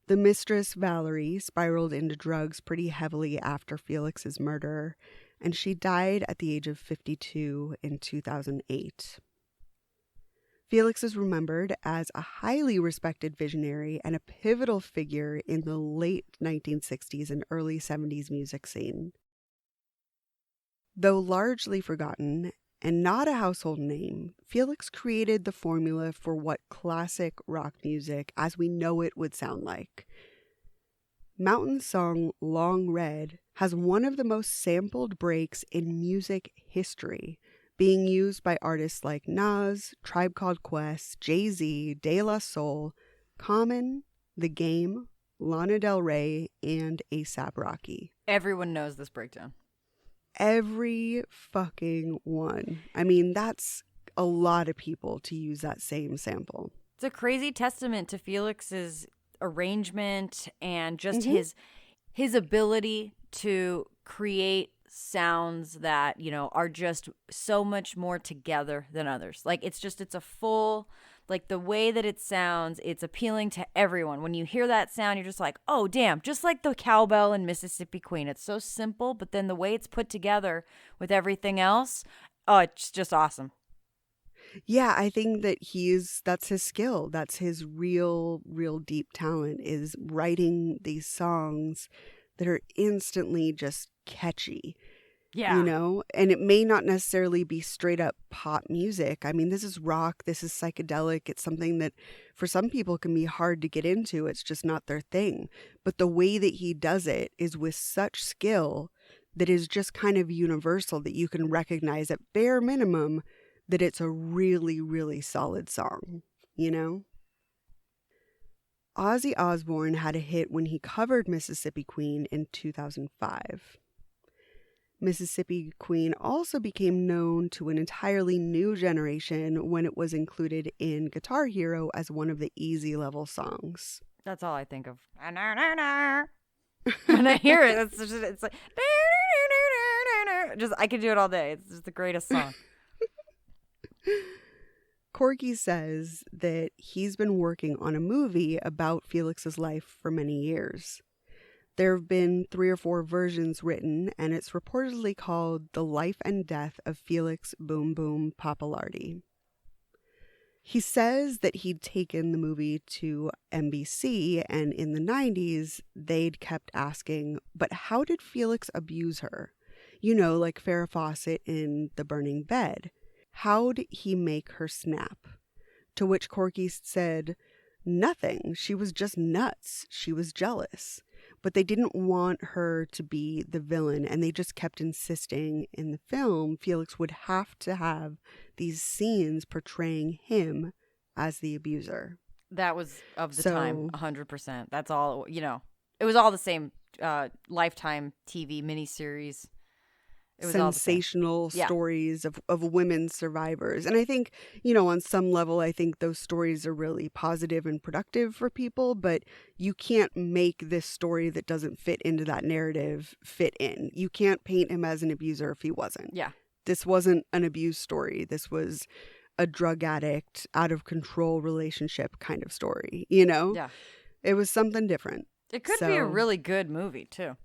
The mistress, Valerie, spiraled into drugs pretty heavily after Felix's murder, and she died at the age of 52 in 2008. Felix is remembered as a highly respected visionary and a pivotal figure in the late 1960s and early 70s music scene. Though largely forgotten and not a household name, Felix created the formula for what classic rock music as we know it would sound like. Mountain's song Long Red has one of the most sampled breaks in music history, being used by artists like Nas, Tribe Called Quest, Jay-Z, De La Soul, Common, The Game, Lana Del Rey, and A$AP Rocky. Everyone knows this breakdown. Every fucking one. I mean, that's a lot of people to use that same sample. It's a crazy testament to Felix's arrangement and just his ability to create sounds that, you know, are just so much more together than others. Like it's a full, like the way that it sounds, it's appealing to everyone. When you hear that sound, you're just like, oh damn, just like the cowbell in Mississippi Queen. It's so simple, but then the way it's put together with everything else, oh, it's just awesome. Yeah, I think that that's his skill. That's his real deep talent, is writing these songs that are instantly just catchy. Yeah. You know, and it may not necessarily be straight up pop music. I mean, this is rock, this is psychedelic. It's something that for some people can be hard to get into. It's just not their thing. But the way that he does it is with such skill that is just kind of universal, that you can recognize at bare minimum that it's a really, really solid song, you know? Ozzy Osbourne had a hit when he covered Mississippi Queen in 2005. Mississippi Queen also became known to an entirely new generation when it was included in Guitar Hero as one of the easy level songs. That's all I think of. When I hear it, it's like just I could do it all day. It's just the greatest song. Corky says that he's been working on a movie about Felix's life for many years. There have been 3 or 4 versions written, and it's reportedly called The Life and Death of Felix Boom Boom Pappalardi. He says that he'd taken the movie to NBC, and in the 90s, they'd kept asking, but how did Felix abuse her? You know, like Farrah Fawcett in The Burning Bed. How'd he make her snap? To which Corky said, nothing. She was just nuts. She was jealous. But they didn't want her to be the villain, and they just kept insisting in the film Felix would have to have these scenes portraying him as the abuser. That was of the time, 100%. That's all, you know. It was all the same Lifetime TV miniseries. It was sensational stories of women survivors. And I think, you know, on some level, I think those stories are really positive and productive for people, but you can't make this story that doesn't fit into that narrative fit in. You can't paint him as an abuser if he wasn't. Yeah. This wasn't an abuse story. This was a drug addict, out of control relationship kind of story, you know? Yeah. It was something different. It could be a really good movie, too.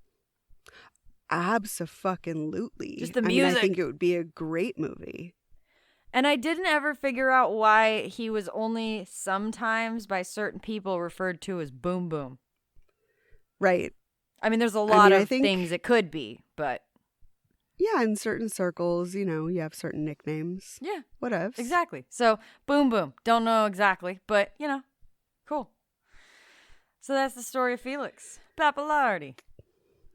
Abso-fucking-lutely. Just the music. I mean, I think it would be a great movie. And I didn't ever figure out why he was only sometimes by certain people referred to as Boom Boom. Right. I mean, there's a lot of things it could be, but... Yeah, in certain circles, you know, you have certain nicknames. Yeah. Whatevs. Exactly. So, Boom Boom. Don't know exactly, but, you know, cool. So that's the story of Felix Pappalardi.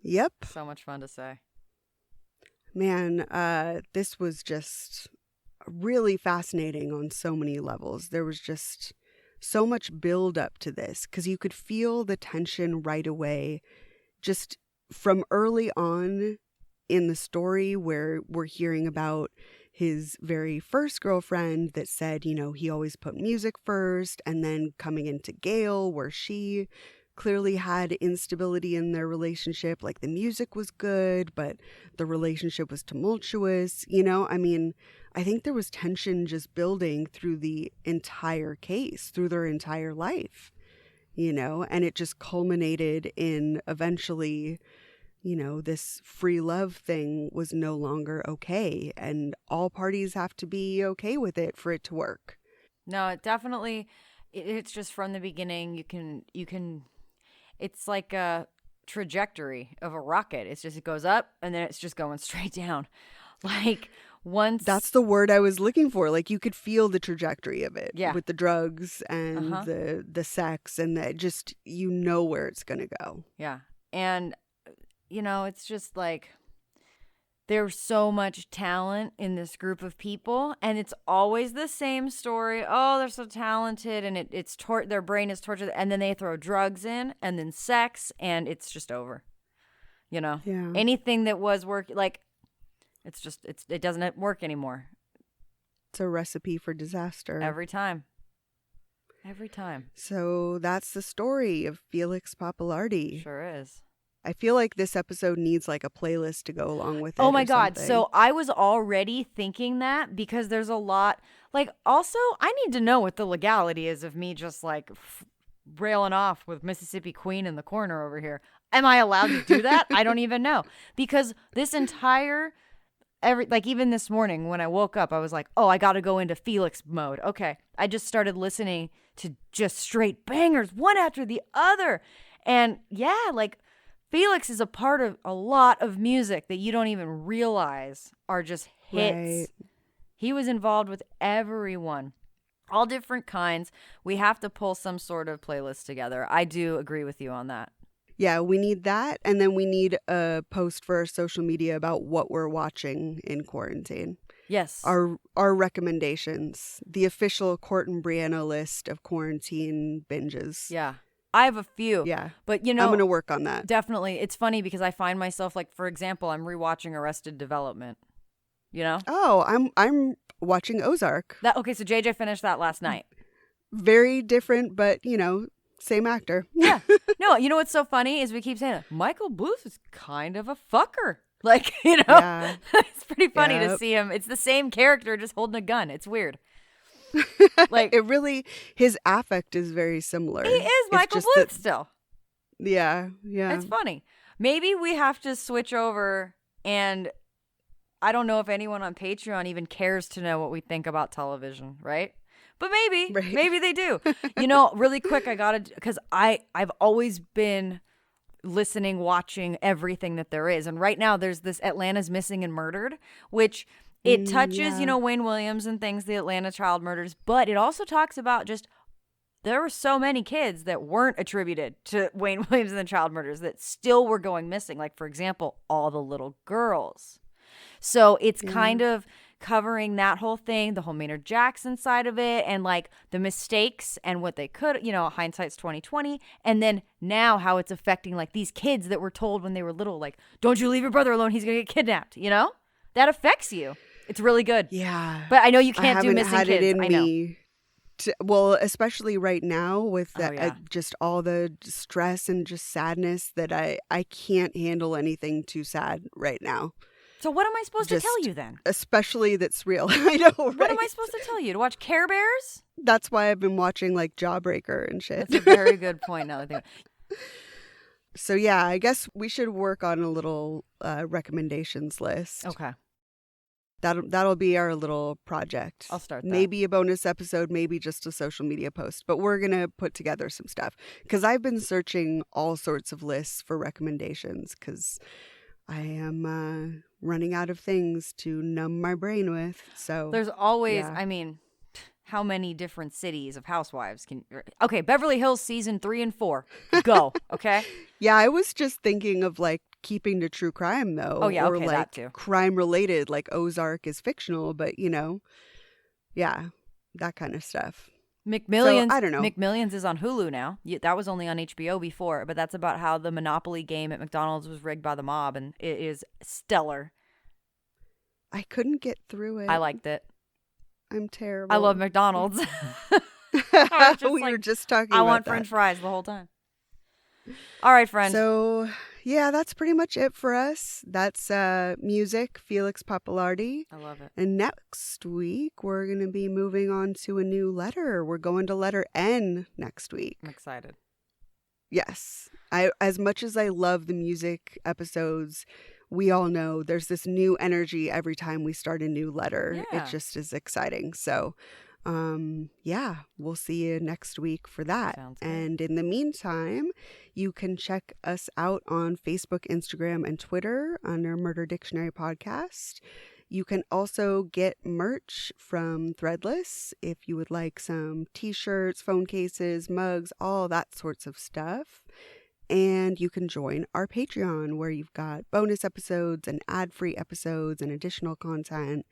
Yep. So much fun to say. Man, this was just really fascinating on so many levels. There was just so much build up to this because you could feel the tension right away, just from early on in the story, where we're hearing about his very first girlfriend that said, you know, he always put music first, and then coming into Gail, where she clearly had instability in their relationship. Like, the music was good, but the relationship was tumultuous. You know, I mean, I think there was tension just building through the entire case, through their entire life, you know, and it just culminated in eventually, you know, this free love thing was no longer okay, and all parties have to be okay with it for it to work. No, it definitely, it's just from the beginning, you can, it's like a trajectory of a rocket. It's just, it goes up and then it's just going straight down. Like, once. That's the word I was looking for. Like, you could feel the trajectory of it. Yeah. With the drugs and the sex, and that just, you know where it's going to go. Yeah. And, you know, it's just like, there's so much talent in this group of people, and it's always the same story. Oh, they're so talented, and it's their brain is tortured, and then they throw drugs in, and then sex, and it's just over. You know, anything that was working, like, it doesn't work anymore. It's a recipe for disaster every time. So that's the story of Felix Pappalardi. Sure is. I feel like this episode needs like a playlist to go along with it. Oh my God. So I was already thinking that, because there's a lot, like, also I need to know what the legality is of me just like railing off with Mississippi Queen in the corner over here. Am I allowed to do that? I don't even know, because this entire, even this morning when I woke up, I was like, oh, I got to go into Felix mode. Okay. I just started listening to just straight bangers, one after the other. And yeah, like, Felix is a part of a lot of music that you don't even realize are just hits. Right. He was involved with everyone, all different kinds. We have to pull some sort of playlist together. I do agree with you on that. Yeah, we need that. And then we need a post for our social media about what we're watching in quarantine. Yes. Our recommendations, the official Court and Brianna list of quarantine binges. Yeah. I have a few. Yeah. But, I'm going to work on that. Definitely. It's funny because I find myself, like, for example, I'm rewatching Arrested Development. You know? Oh, I'm watching Ozark. Okay, so JJ finished that last night. Very different, but, same actor. Yeah. No, you know what's so funny is we keep saying it. Michael Bluth is kind of a fucker. Like, Yeah. It's pretty funny to see him. It's the same character just holding a gun. It's weird. Like his affect is very similar. He is Michael Bluth still. Yeah. It's funny. Maybe we have to switch over, and I don't know if anyone on Patreon even cares to know what we think about television, right? But maybe they do. Really quick, because I've always been listening, watching everything that there is. And right now there's this Atlanta's Missing and Murdered, which it touches, Wayne Williams and things, the Atlanta child murders, but it also talks about just there were so many kids that weren't attributed to Wayne Williams and the child murders that still were going missing. Like, for example, all the little girls. So it's kind of covering that whole thing, the whole Maynard Jackson side of it, and like the mistakes and what they could, hindsight's 2020. And then now how it's affecting like these kids that were told when they were little, like, don't you leave your brother alone, he's going to get kidnapped, That affects you. It's really good. Yeah. But I know you can't do missing had kids. It in I know. Me especially right now with just all the stress and just sadness that I can't handle anything too sad right now. So what am I supposed to tell you then? Especially that's real. I know, right? What am I supposed to tell you? To watch Care Bears? That's why I've been watching like Jawbreaker and shit. That's a very good point now that I think. So yeah, I guess we should work on a little recommendations list. Okay. That'll be our little project. I'll start that. Maybe a bonus episode, maybe just a social media post. But we're going to put together some stuff. Because I've been searching all sorts of lists for recommendations because I am running out of things to numb my brain with. So there's always, how many different cities of housewives can... Okay, Beverly Hills season 3 and 4. Go, okay? Yeah, I was just thinking of like keeping to true crime though. Oh yeah, or okay, like that too. Crime related, like Ozark is fictional, but yeah, that kind of stuff. McMillions, so, I don't know. McMillions is on Hulu now. That was only on HBO before, but that's about how the Monopoly game at McDonald's was rigged by the mob, and it is stellar. I couldn't get through it. I liked it. I'm terrible. I love McDonald's. We were just talking about I want that. French fries the whole time. All right, friend. So, yeah, that's pretty much it for us. That's music, Felix Pappalardi. I love it. And next week, we're going to be moving on to a new letter. We're going to letter N next week. I'm excited. Yes. As much as I love the music episodes, we all know there's this new energy every time we start a new letter. Yeah. It just is exciting. So, yeah, we'll see you next week for that. Sounds good. And in the meantime, you can check us out on Facebook, Instagram, and Twitter under Murder Dictionary Podcast. You can also get merch from Threadless if you would like some t-shirts, phone cases, mugs, all that sorts of stuff. And you can join our Patreon where you've got bonus episodes and ad-free episodes and additional content.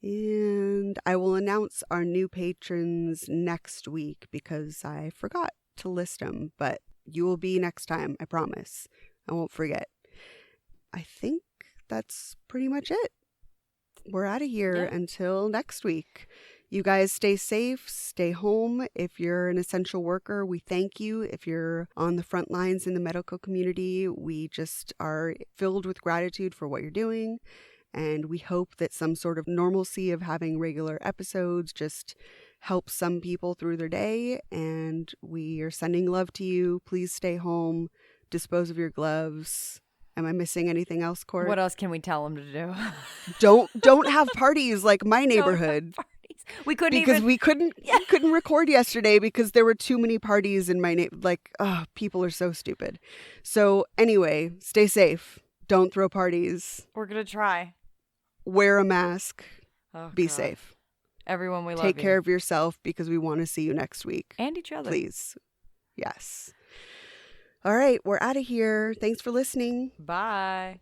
And I will announce our new patrons next week because I forgot to list them, but you will be next time, I promise. I won't forget. I think that's pretty much it. We're out of here until next week. You guys stay safe, stay home. If you're an essential worker, we thank you. If you're on the front lines in the medical community, we just are filled with gratitude for what you're doing. And we hope that some sort of normalcy of having regular episodes just helps some people through their day. And we are sending love to you. Please stay home. Dispose of your gloves. Am I missing anything else, Court? What else can we tell them to do? Don't have parties like my neighborhood. We couldn't because even. we couldn't record yesterday because there were too many parties in my name. Like, oh, people are so stupid. So anyway, stay safe. Don't throw parties. We're going to try. Wear a mask. Oh, Be God. safe. Everyone, we love Take you. care of yourself because we want to see you next week. And each other. Please. Yes. All right. We're out of here. Thanks for listening. Bye.